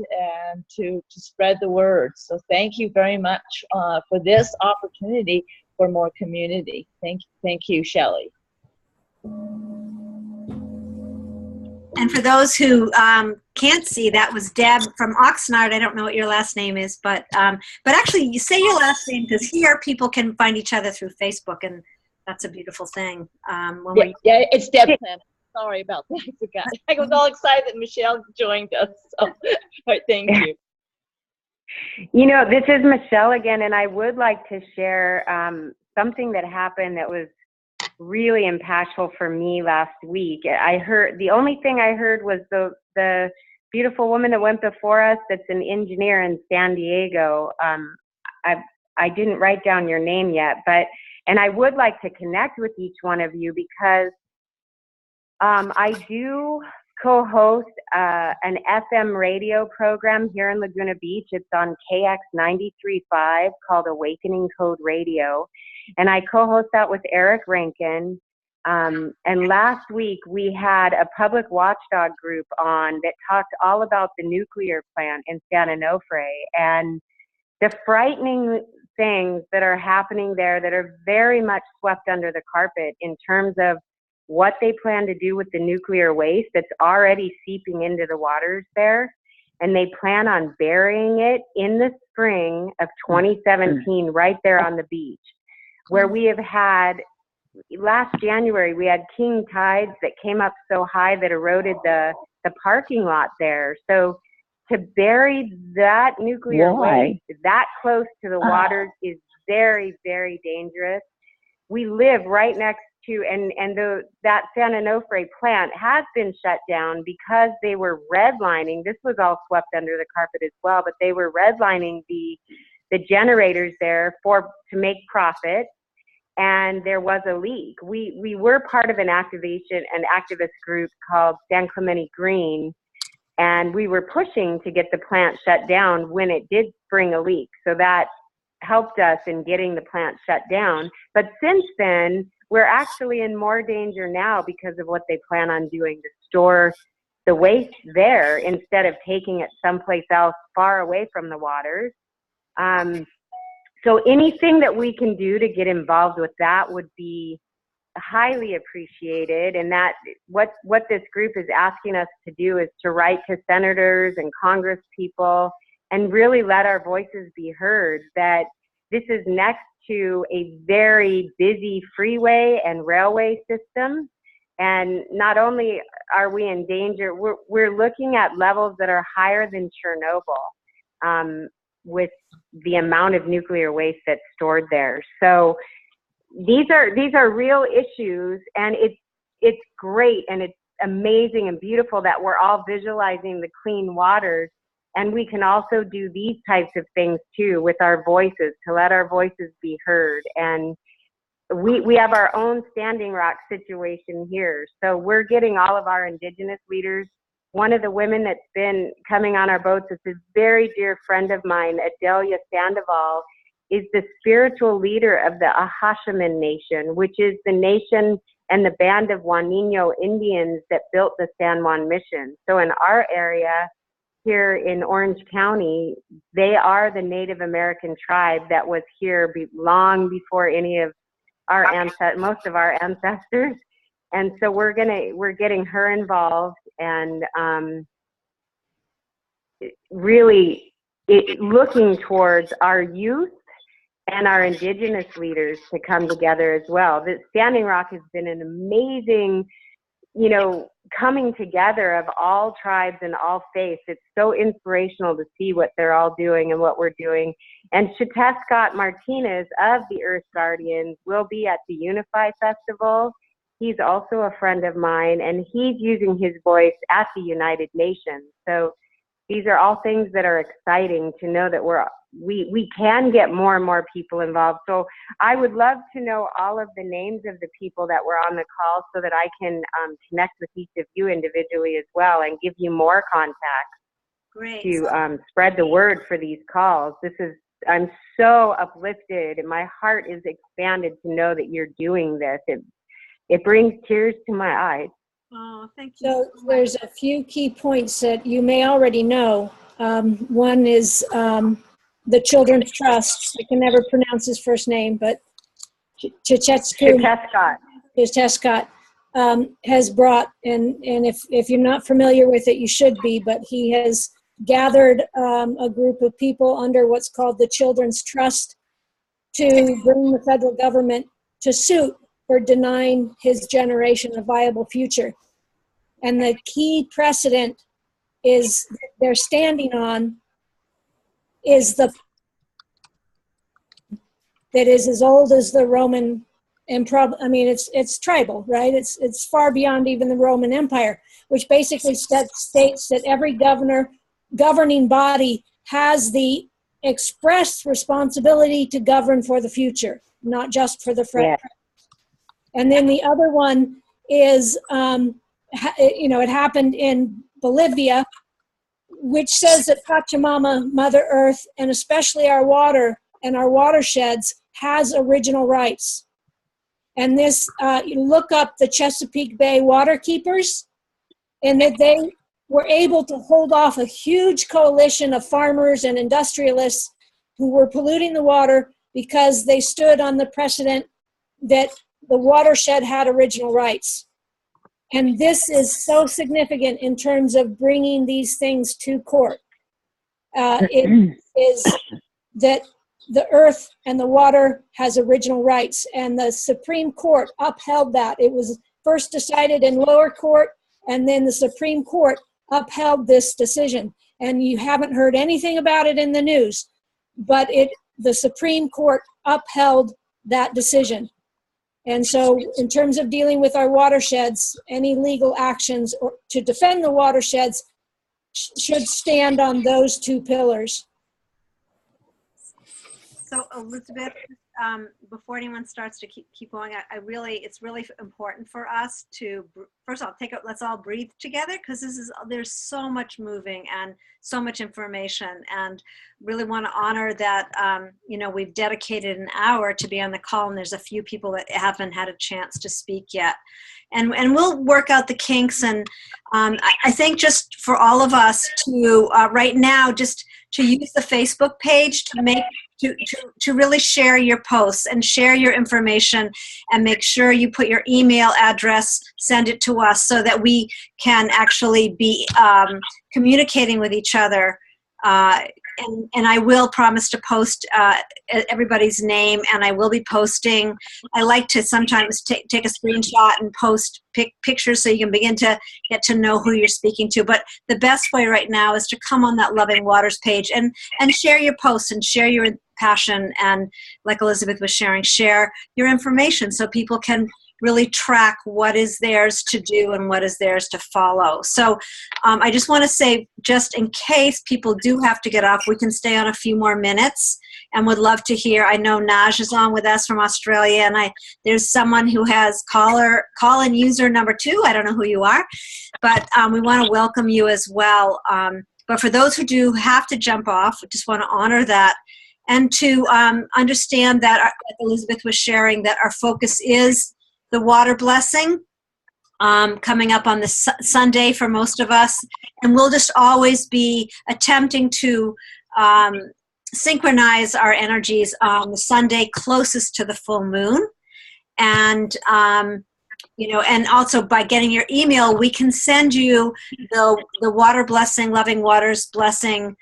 to spread the word. So thank you very much for this opportunity for more community. Thank you, Shelley. And for those who can't see, that was Deb from Oxnard. I don't know what your last name is, but actually you say your last name because here people can find each other through Facebook, and that's a beautiful thing. Yeah, it's Deb Clem. Sorry about that. I forgot. I was all excited that Michelle joined us. So, all right, thank you. You know, this is Michelle again, and I would like to share something that happened that was really impactful for me last week. The only thing I heard was the beautiful woman that went before us that's an engineer in San Diego. I didn't write down your name yet, and I would like to connect with each one of you because I do co-host an FM radio program here in Laguna Beach. It's on KX 93.5 called Awakening Code Radio. And I co-host that with Eric Rankin. And last week we had a public watchdog group on that talked all about the nuclear plant in San Onofre and the frightening things that are happening there that are very much swept under the carpet in terms of what they plan to do with the nuclear waste that's already seeping into the waters there. And they plan on burying it in the spring of 2017 right there on the beach, where we have had, last January, we had king tides that came up so high that eroded the parking lot there. So to bury that nuclear waste that close to the waters is very, very dangerous. We live right next to, that San Onofre plant has been shut down because they were redlining. This was all swept under the carpet as well, but they were redlining the generators there to make profit. And there was a leak. We were part of an activist group called San Clemente Green, and we were pushing to get the plant shut down when it did spring a leak. So that helped us in getting the plant shut down. But since then, we're actually in more danger now because of what they plan on doing to store the waste there instead of taking it someplace else far away from the waters. So anything that we can do to get involved with that would be highly appreciated. And that what this group is asking us to do is to write to senators and Congress people and really let our voices be heard, that this is next to a very busy freeway and railway system. And not only are we in danger, we're looking at levels that are higher than Chernobyl with the amount of nuclear waste that's stored there. So these are real issues, and it's great and it's amazing and beautiful that we're all visualizing the clean waters. And we can also do these types of things too with our voices, to let our voices be heard. And we have our own Standing Rock situation here. So we're getting all of our indigenous leaders. One of the women that's been coming on our boats is a very dear friend of mine, Adelia Sandoval, is the spiritual leader of the Ahashiman Nation, which is the nation and the band of Juanino Indians that built the San Juan Mission. So in our area, here in Orange County, they are the Native American tribe that was here long before any of our most of our ancestors. And so we're getting her involved and really looking towards our youth and our indigenous leaders to come together as well. The Standing Rock has been an amazing, coming together of all tribes and all faiths. It's so inspirational to see what they're all doing and what we're doing. And Chetez Scott Martinez of the Earth Guardians will be at the Unify Festival. He's also a friend of mine, and he's using his voice at the United Nations. So these are all things that are exciting to know that we can get more and more people involved. So I would love to know all of the names of the people that were on the call so that I can connect with each of you individually as well and give you more contacts. Great. To spread the word for these calls. I'm so uplifted and my heart is expanded to know that you're doing this. It brings tears to my eyes. Oh, thank you. So there's a few key points that you may already know. One is the Children's Trust. I can never pronounce his first name, but Chechescott has brought, and if you're not familiar with it, you should be, but he has gathered a group of people under what's called the Children's Trust to bring the federal government to suit for denying his generation a viable future. And the key precedent is they're standing on is that is as old as the Roman, and it's tribal, right? It's far beyond even the Roman Empire, which basically states that every governing body has the express responsibility to govern for the future, not just for the present. Yeah. And then the other one is, it happened in Bolivia, which says that Pachamama, Mother Earth, and especially our water and our watersheds has original rights. And this, you look up the Chesapeake Bay waterkeepers, and that they were able to hold off a huge coalition of farmers and industrialists who were polluting the water because they stood on the precedent that the watershed had original rights. And this is so significant in terms of bringing these things to court. It is that the earth and the water has original rights, and the Supreme Court upheld that. It was first decided in lower court, and then the Supreme Court upheld this decision. And you haven't heard anything about it in the news, but the Supreme Court upheld that decision. And so in terms of dealing with our watersheds, any legal actions to defend the watersheds should stand on those two pillars. So Elizabeth, before anyone starts to keep going, it's really important for us to, first of all, let's all breathe together, because there's so much moving and so much information, and really want to honor that, we've dedicated an hour to be on the call, and there's a few people that haven't had a chance to speak yet. And we'll work out the kinks, and I think just for all of us to, right now, just to use the Facebook page to really share your posts and share your information, and make sure you put your email address, send it to us so that we can actually be communicating with each other. And I will promise to post everybody's name, and I will be posting. I like to sometimes take a screenshot and post pictures so you can begin to get to know who you're speaking to. But the best way right now is to come on that Loving Waters page and share your posts and share your passion, and like Elizabeth was sharing, share your information so people can really track what is theirs to do and what is theirs to follow. So I just want to say, just in case people do have to get off, we can stay on a few more minutes, and would love to hear. I know Naj is on with us from Australia, and there's someone who has call-in user number 2. I don't know who you are, but we want to welcome you as well. But for those who do have to jump off, we just want to honor that, and to understand that, like Elizabeth was sharing, that our focus is the water blessing, coming up on the Sunday for most of us. And we'll just always be attempting to synchronize our energies on the Sunday closest to the full moon. And, and also by getting your email, we can send you the water blessing, Loving Waters blessing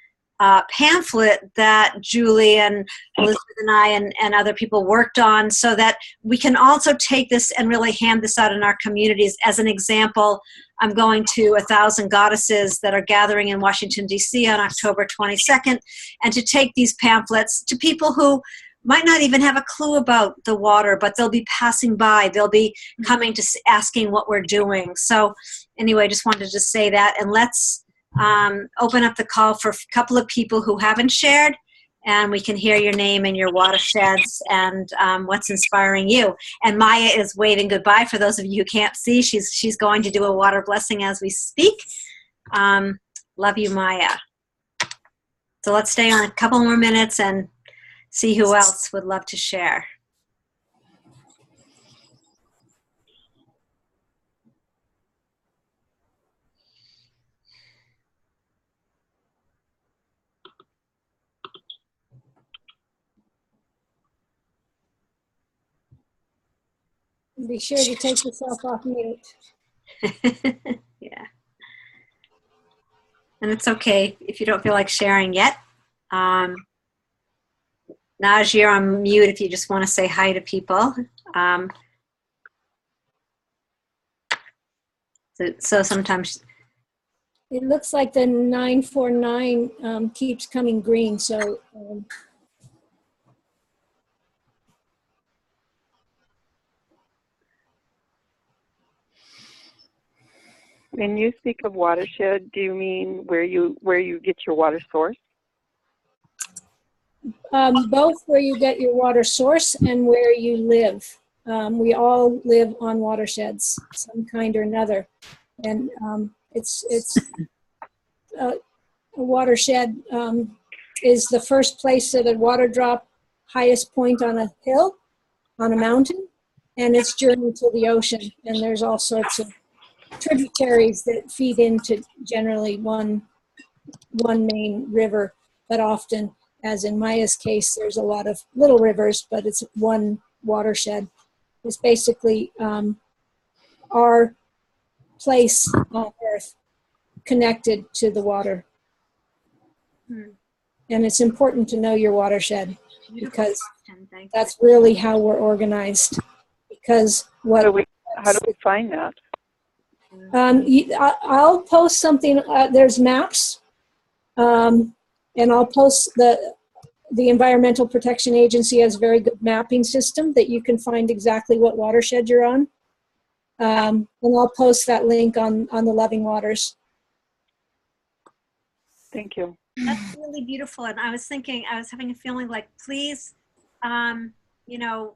pamphlet that Julie and Elizabeth and I and other people worked on, so that we can also take this and really hand this out in our communities. As an example, I'm going to 1,000 Goddesses that are gathering in Washington, D.C. on October 22nd, and to take these pamphlets to people who might not even have a clue about the water, but they'll be passing by. They'll be coming to asking what we're doing. So anyway, just wanted to say that, and let's open up the call for a couple of people who haven't shared, and we can hear your name and your watersheds and what's inspiring you. And Maya is waving goodbye. For those of you who can't see, she's going to do a water blessing as we speak. Love you, Maya. So let's stay on a couple more minutes and see who else would love to share. Be sure to take yourself off mute. Yeah. And it's okay if you don't feel like sharing yet. Naj, you're on mute if you just want to say hi to people. So sometimes. It looks like the 949 keeps coming green, so When you speak of watershed, do you mean where you get your water source? both where you get your water source and where you live. We all live on watersheds, some kind or another, and it's a watershed is the first place at a water drop, highest point on a hill, on a mountain, and its journey to the ocean. And there's all sorts of tributaries that feed into generally one main river, but often, as in Maya's case, there's a lot of little rivers, but it's one watershed. It's basically our place on Earth connected to the water. And it's important to know your watershed, because that's really how we're organized. Because how do we find that? I'll post something. There's maps, and I'll post the Environmental Protection Agency has a very good mapping system that you can find exactly what watershed you're on. And I'll post that link on the Loving Waters. Thank you. That's really beautiful. And I was having a feeling like, please, you know,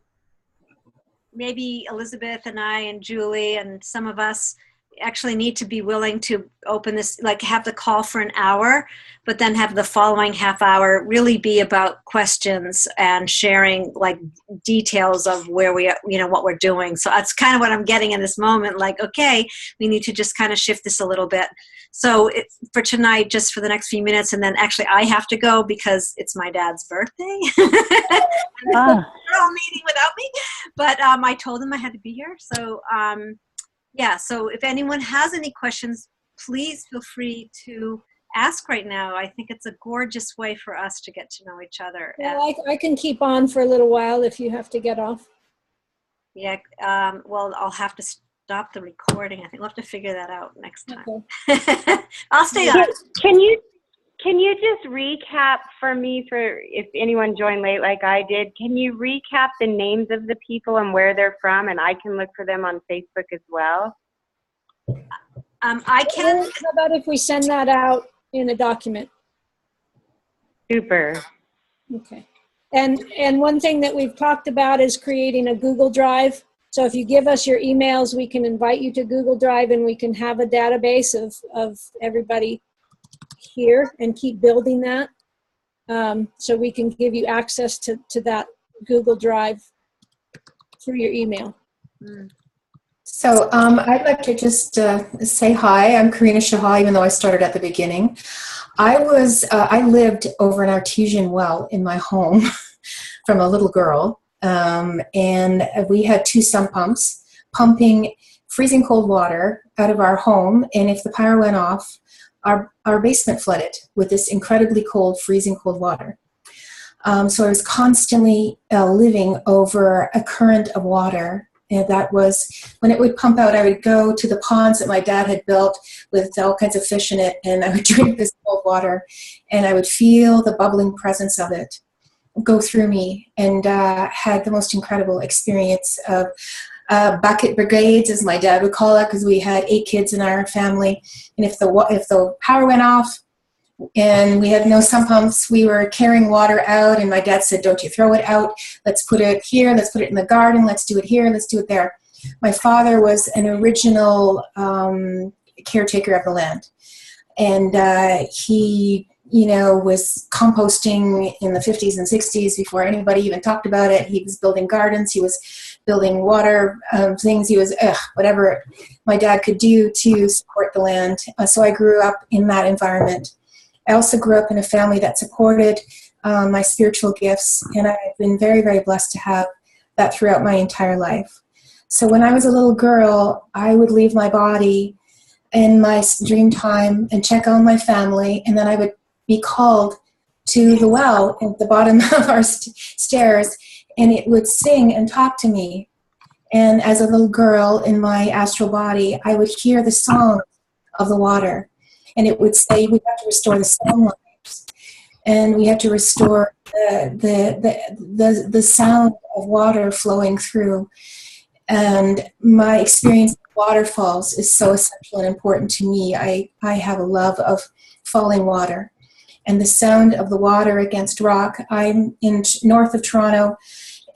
maybe Elizabeth and I and Julie and some of us actually need to be willing to open this, like have the call for an hour, but then have the following half hour really be about questions and sharing like details of where we are, you know, what we're doing. So that's kind of what I'm getting in this moment. Like, okay, we need to just kind of shift this a little bit. So for tonight, just for the next few minutes, and then actually I have to go because it's my dad's birthday. They're all meeting without me, but I told them I had to be here. So yeah, so if anyone has any questions, please feel free to ask right now. I think it's a gorgeous way for us to get to know each other. Yeah, I can keep on for a little while if you have to get off. Yeah, well, I'll have to stop the recording. I think we'll have to figure that out next time. Okay. I'll stay on. Can you just recap for me, for if anyone joined late like I did, can you recap the names of the people and where they're from, and I can look for them on Facebook as well? I can. How about if we send that out in a document? Super. Okay. And one thing that we've talked about is creating a Google Drive. So if you give us your emails, we can invite you to Google Drive, and we can have a database of everybody here and keep building that. So we can give you access to that Google Drive through your email. So I'd like to just say hi. I'm Karina Shahal, even though I started at the beginning. I lived over an artesian well in my home from a little girl, and we had 2 sump pumps pumping freezing cold water out of our home, and if the power went off, our basement flooded with this incredibly cold, freezing cold water. So I was constantly living over a current of water. And that was, when it would pump out, I would go to the ponds that my dad had built with all kinds of fish in it, and I would drink this cold water, and I would feel the bubbling presence of it go through me, and had the most incredible experience of bucket brigades, as my dad would call it, because we had 8 kids in our family, and if the power went off and we had no sump pumps, we were carrying water out, and my dad said, don't you throw it out, let's put it here, let's put it in the garden, let's do it here, let's do it there. My father was an original caretaker of the land, and he was composting in the 50s and 60s before anybody even talked about it. He was building gardens, he was building water things, he was whatever my dad could do to support the land. So I grew up in that environment. I also grew up in a family that supported my spiritual gifts, and I've been very, very blessed to have that throughout my entire life. So when I was a little girl, I would leave my body in my dream time and check on my family, and then I would be called to the well at the bottom of our stairs, and it would sing and talk to me. And as a little girl in my astral body, I would hear the song of the water, and it would say, we have to restore the song lines, and we have to restore the sound of water flowing through. And my experience of waterfalls is so essential and important to me. I have a love of falling water and the sound of the water against rock. I'm in north of Toronto,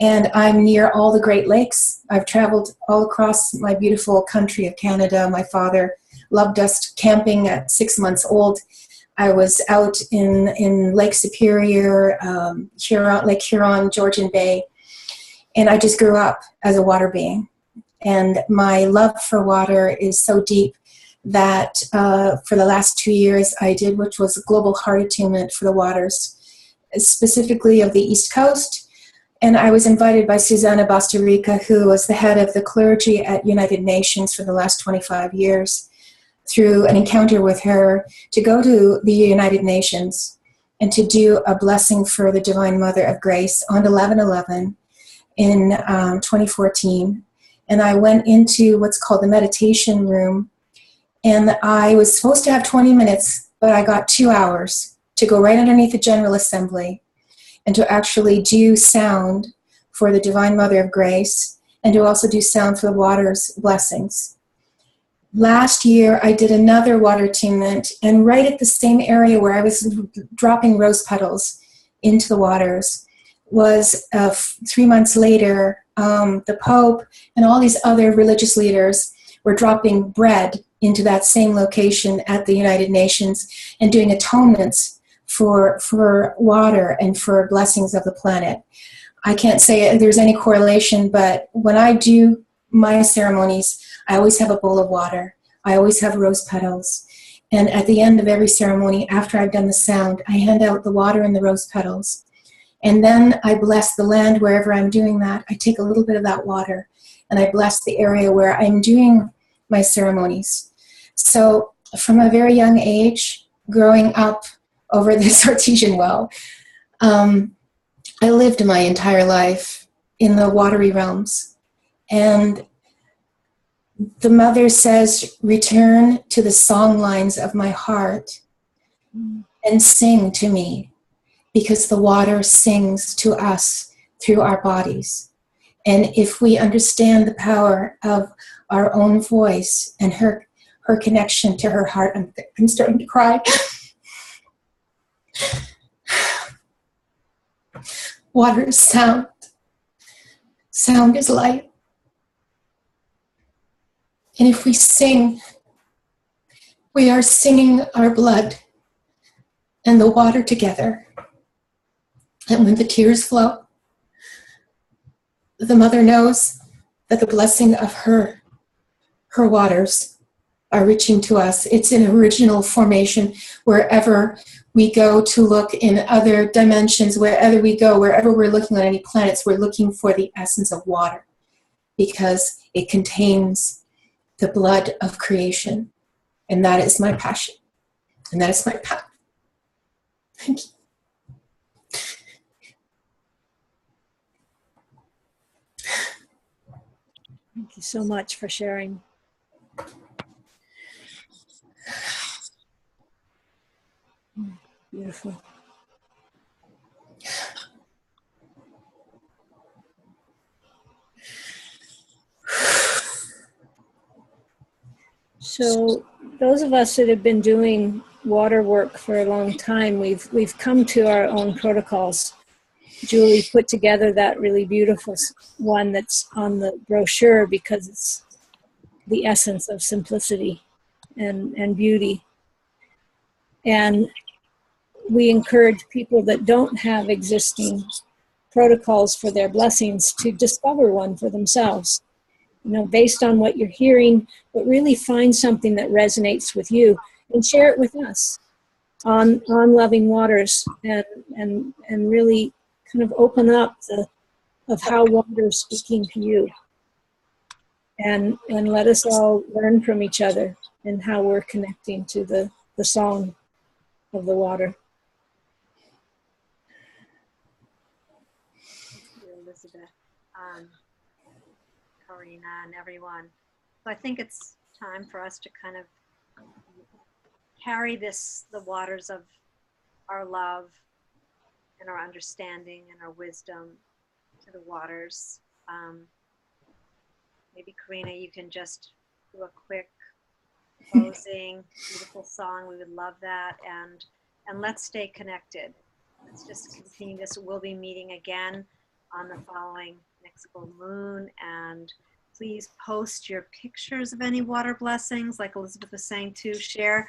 and I'm near all the Great Lakes. I've traveled all across my beautiful country of Canada. My father loved us camping at 6 months old. I was out in Lake Superior, Lake Huron, Georgian Bay, and I just grew up as a water being. And my love for water is so deep that for the last 2 years I did, which was a global heart attunement for the waters, specifically of the East Coast. And I was invited by Susanna Bastarrica, who was the head of the clergy at United Nations for the last 25 years, through an encounter with her, to go to the United Nations and to do a blessing for the Divine Mother of Grace on 11/11 in 2014. And I went into what's called the meditation room, and I was supposed to have 20 minutes, but I got 2 hours to go right underneath the General Assembly and to actually do sound for the Divine Mother of Grace, and to also do sound for the water's blessings. Last year, I did another water attunement, and right at the same area where I was dropping rose petals into the waters was 3 months later, the Pope and all these other religious leaders were dropping bread into that same location at the United Nations and doing atonements for water and for blessings of the planet. I can't say there's any correlation, but when I do my ceremonies, I always have a bowl of water. I always have rose petals. And at the end of every ceremony, after I've done the sound, I hand out the water and the rose petals. And then I bless the land wherever I'm doing that. I take a little bit of that water and I bless the area where I'm doing my ceremonies. So from a very young age, growing up over this artesian well, I lived my entire life in the watery realms. And the mother says, return to the song lines of my heart and sing to me, because the water sings to us through our bodies. And if we understand the power of our own voice and her connection to her heart, I'm starting to cry. Water is sound. Sound is light. And if we sing, we are singing our blood and the water together. And when the tears flow, the mother knows that the blessing of her waters are reaching to us. It's an original formation wherever we go to look in other dimensions, wherever we go, wherever we're looking on any planets, we're looking for the essence of water because it contains the blood of creation. And that is my passion. And that is my path. Thank you. Thank you so much for sharing. Beautiful. So those of us that have been doing water work for a long time, we've come to our own protocols. Julie put together that really beautiful one that's on the brochure because it's the essence of simplicity and beauty. And we encourage people that don't have existing protocols for their blessings to discover one for themselves. You know, based on what you're hearing, but really find something that resonates with you and share it with us on Loving Waters and really kind of open up of how water is speaking to you. and let us all learn from each other and how we're connecting to the song of the water. Thank you, Elizabeth, Karina, and everyone. So I think it's time for us to kind of carry the waters of our love and our understanding and our wisdom to the waters. Maybe Karina, you can just do a quick closing, beautiful song. We would love that. And let's stay connected. Let's just continue this. We'll be meeting again on the following next full moon. And please post your pictures of any water blessings. Like Elizabeth was saying too, share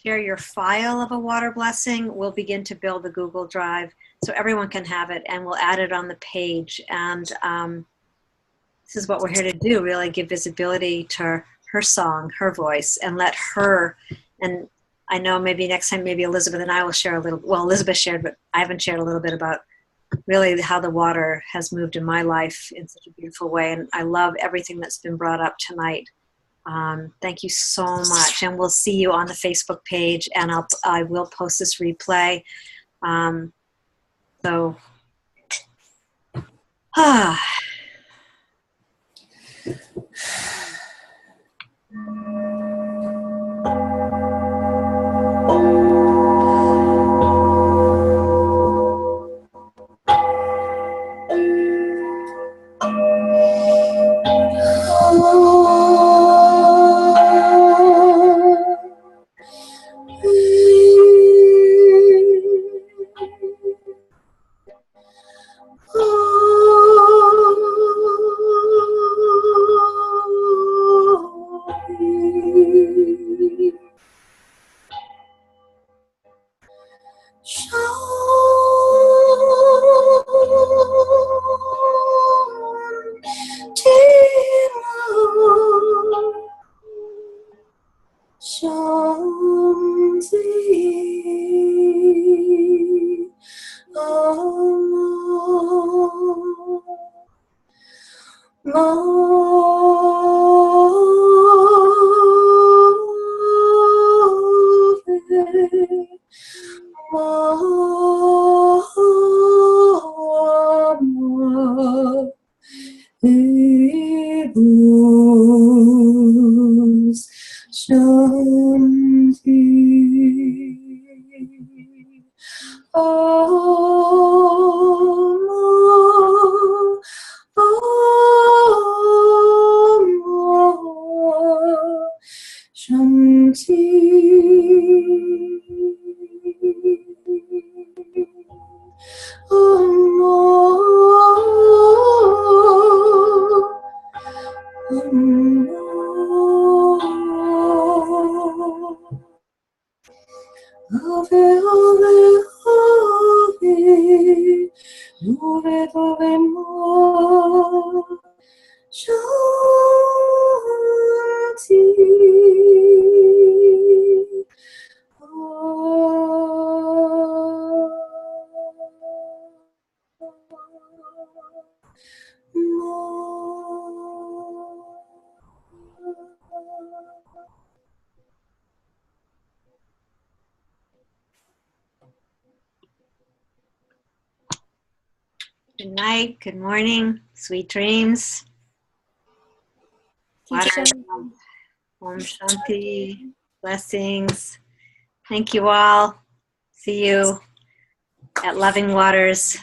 your file of a water blessing. We'll begin to build the Google Drive so everyone can have it, and we'll add it on the page. And this is what we're here to do, really give visibility to her song, her voice, and let her, and I know maybe next time, maybe Elizabeth and I will share a little, well, Elizabeth shared, but I haven't shared a little bit about really how the water has moved in my life in such a beautiful way. And I love everything that's been brought up tonight. Thank you so much. And we'll see you on the Facebook page, and I will post this replay. Good night, good morning, sweet dreams. Om Shanti, blessings. Thank you all. See you at Loving Waters.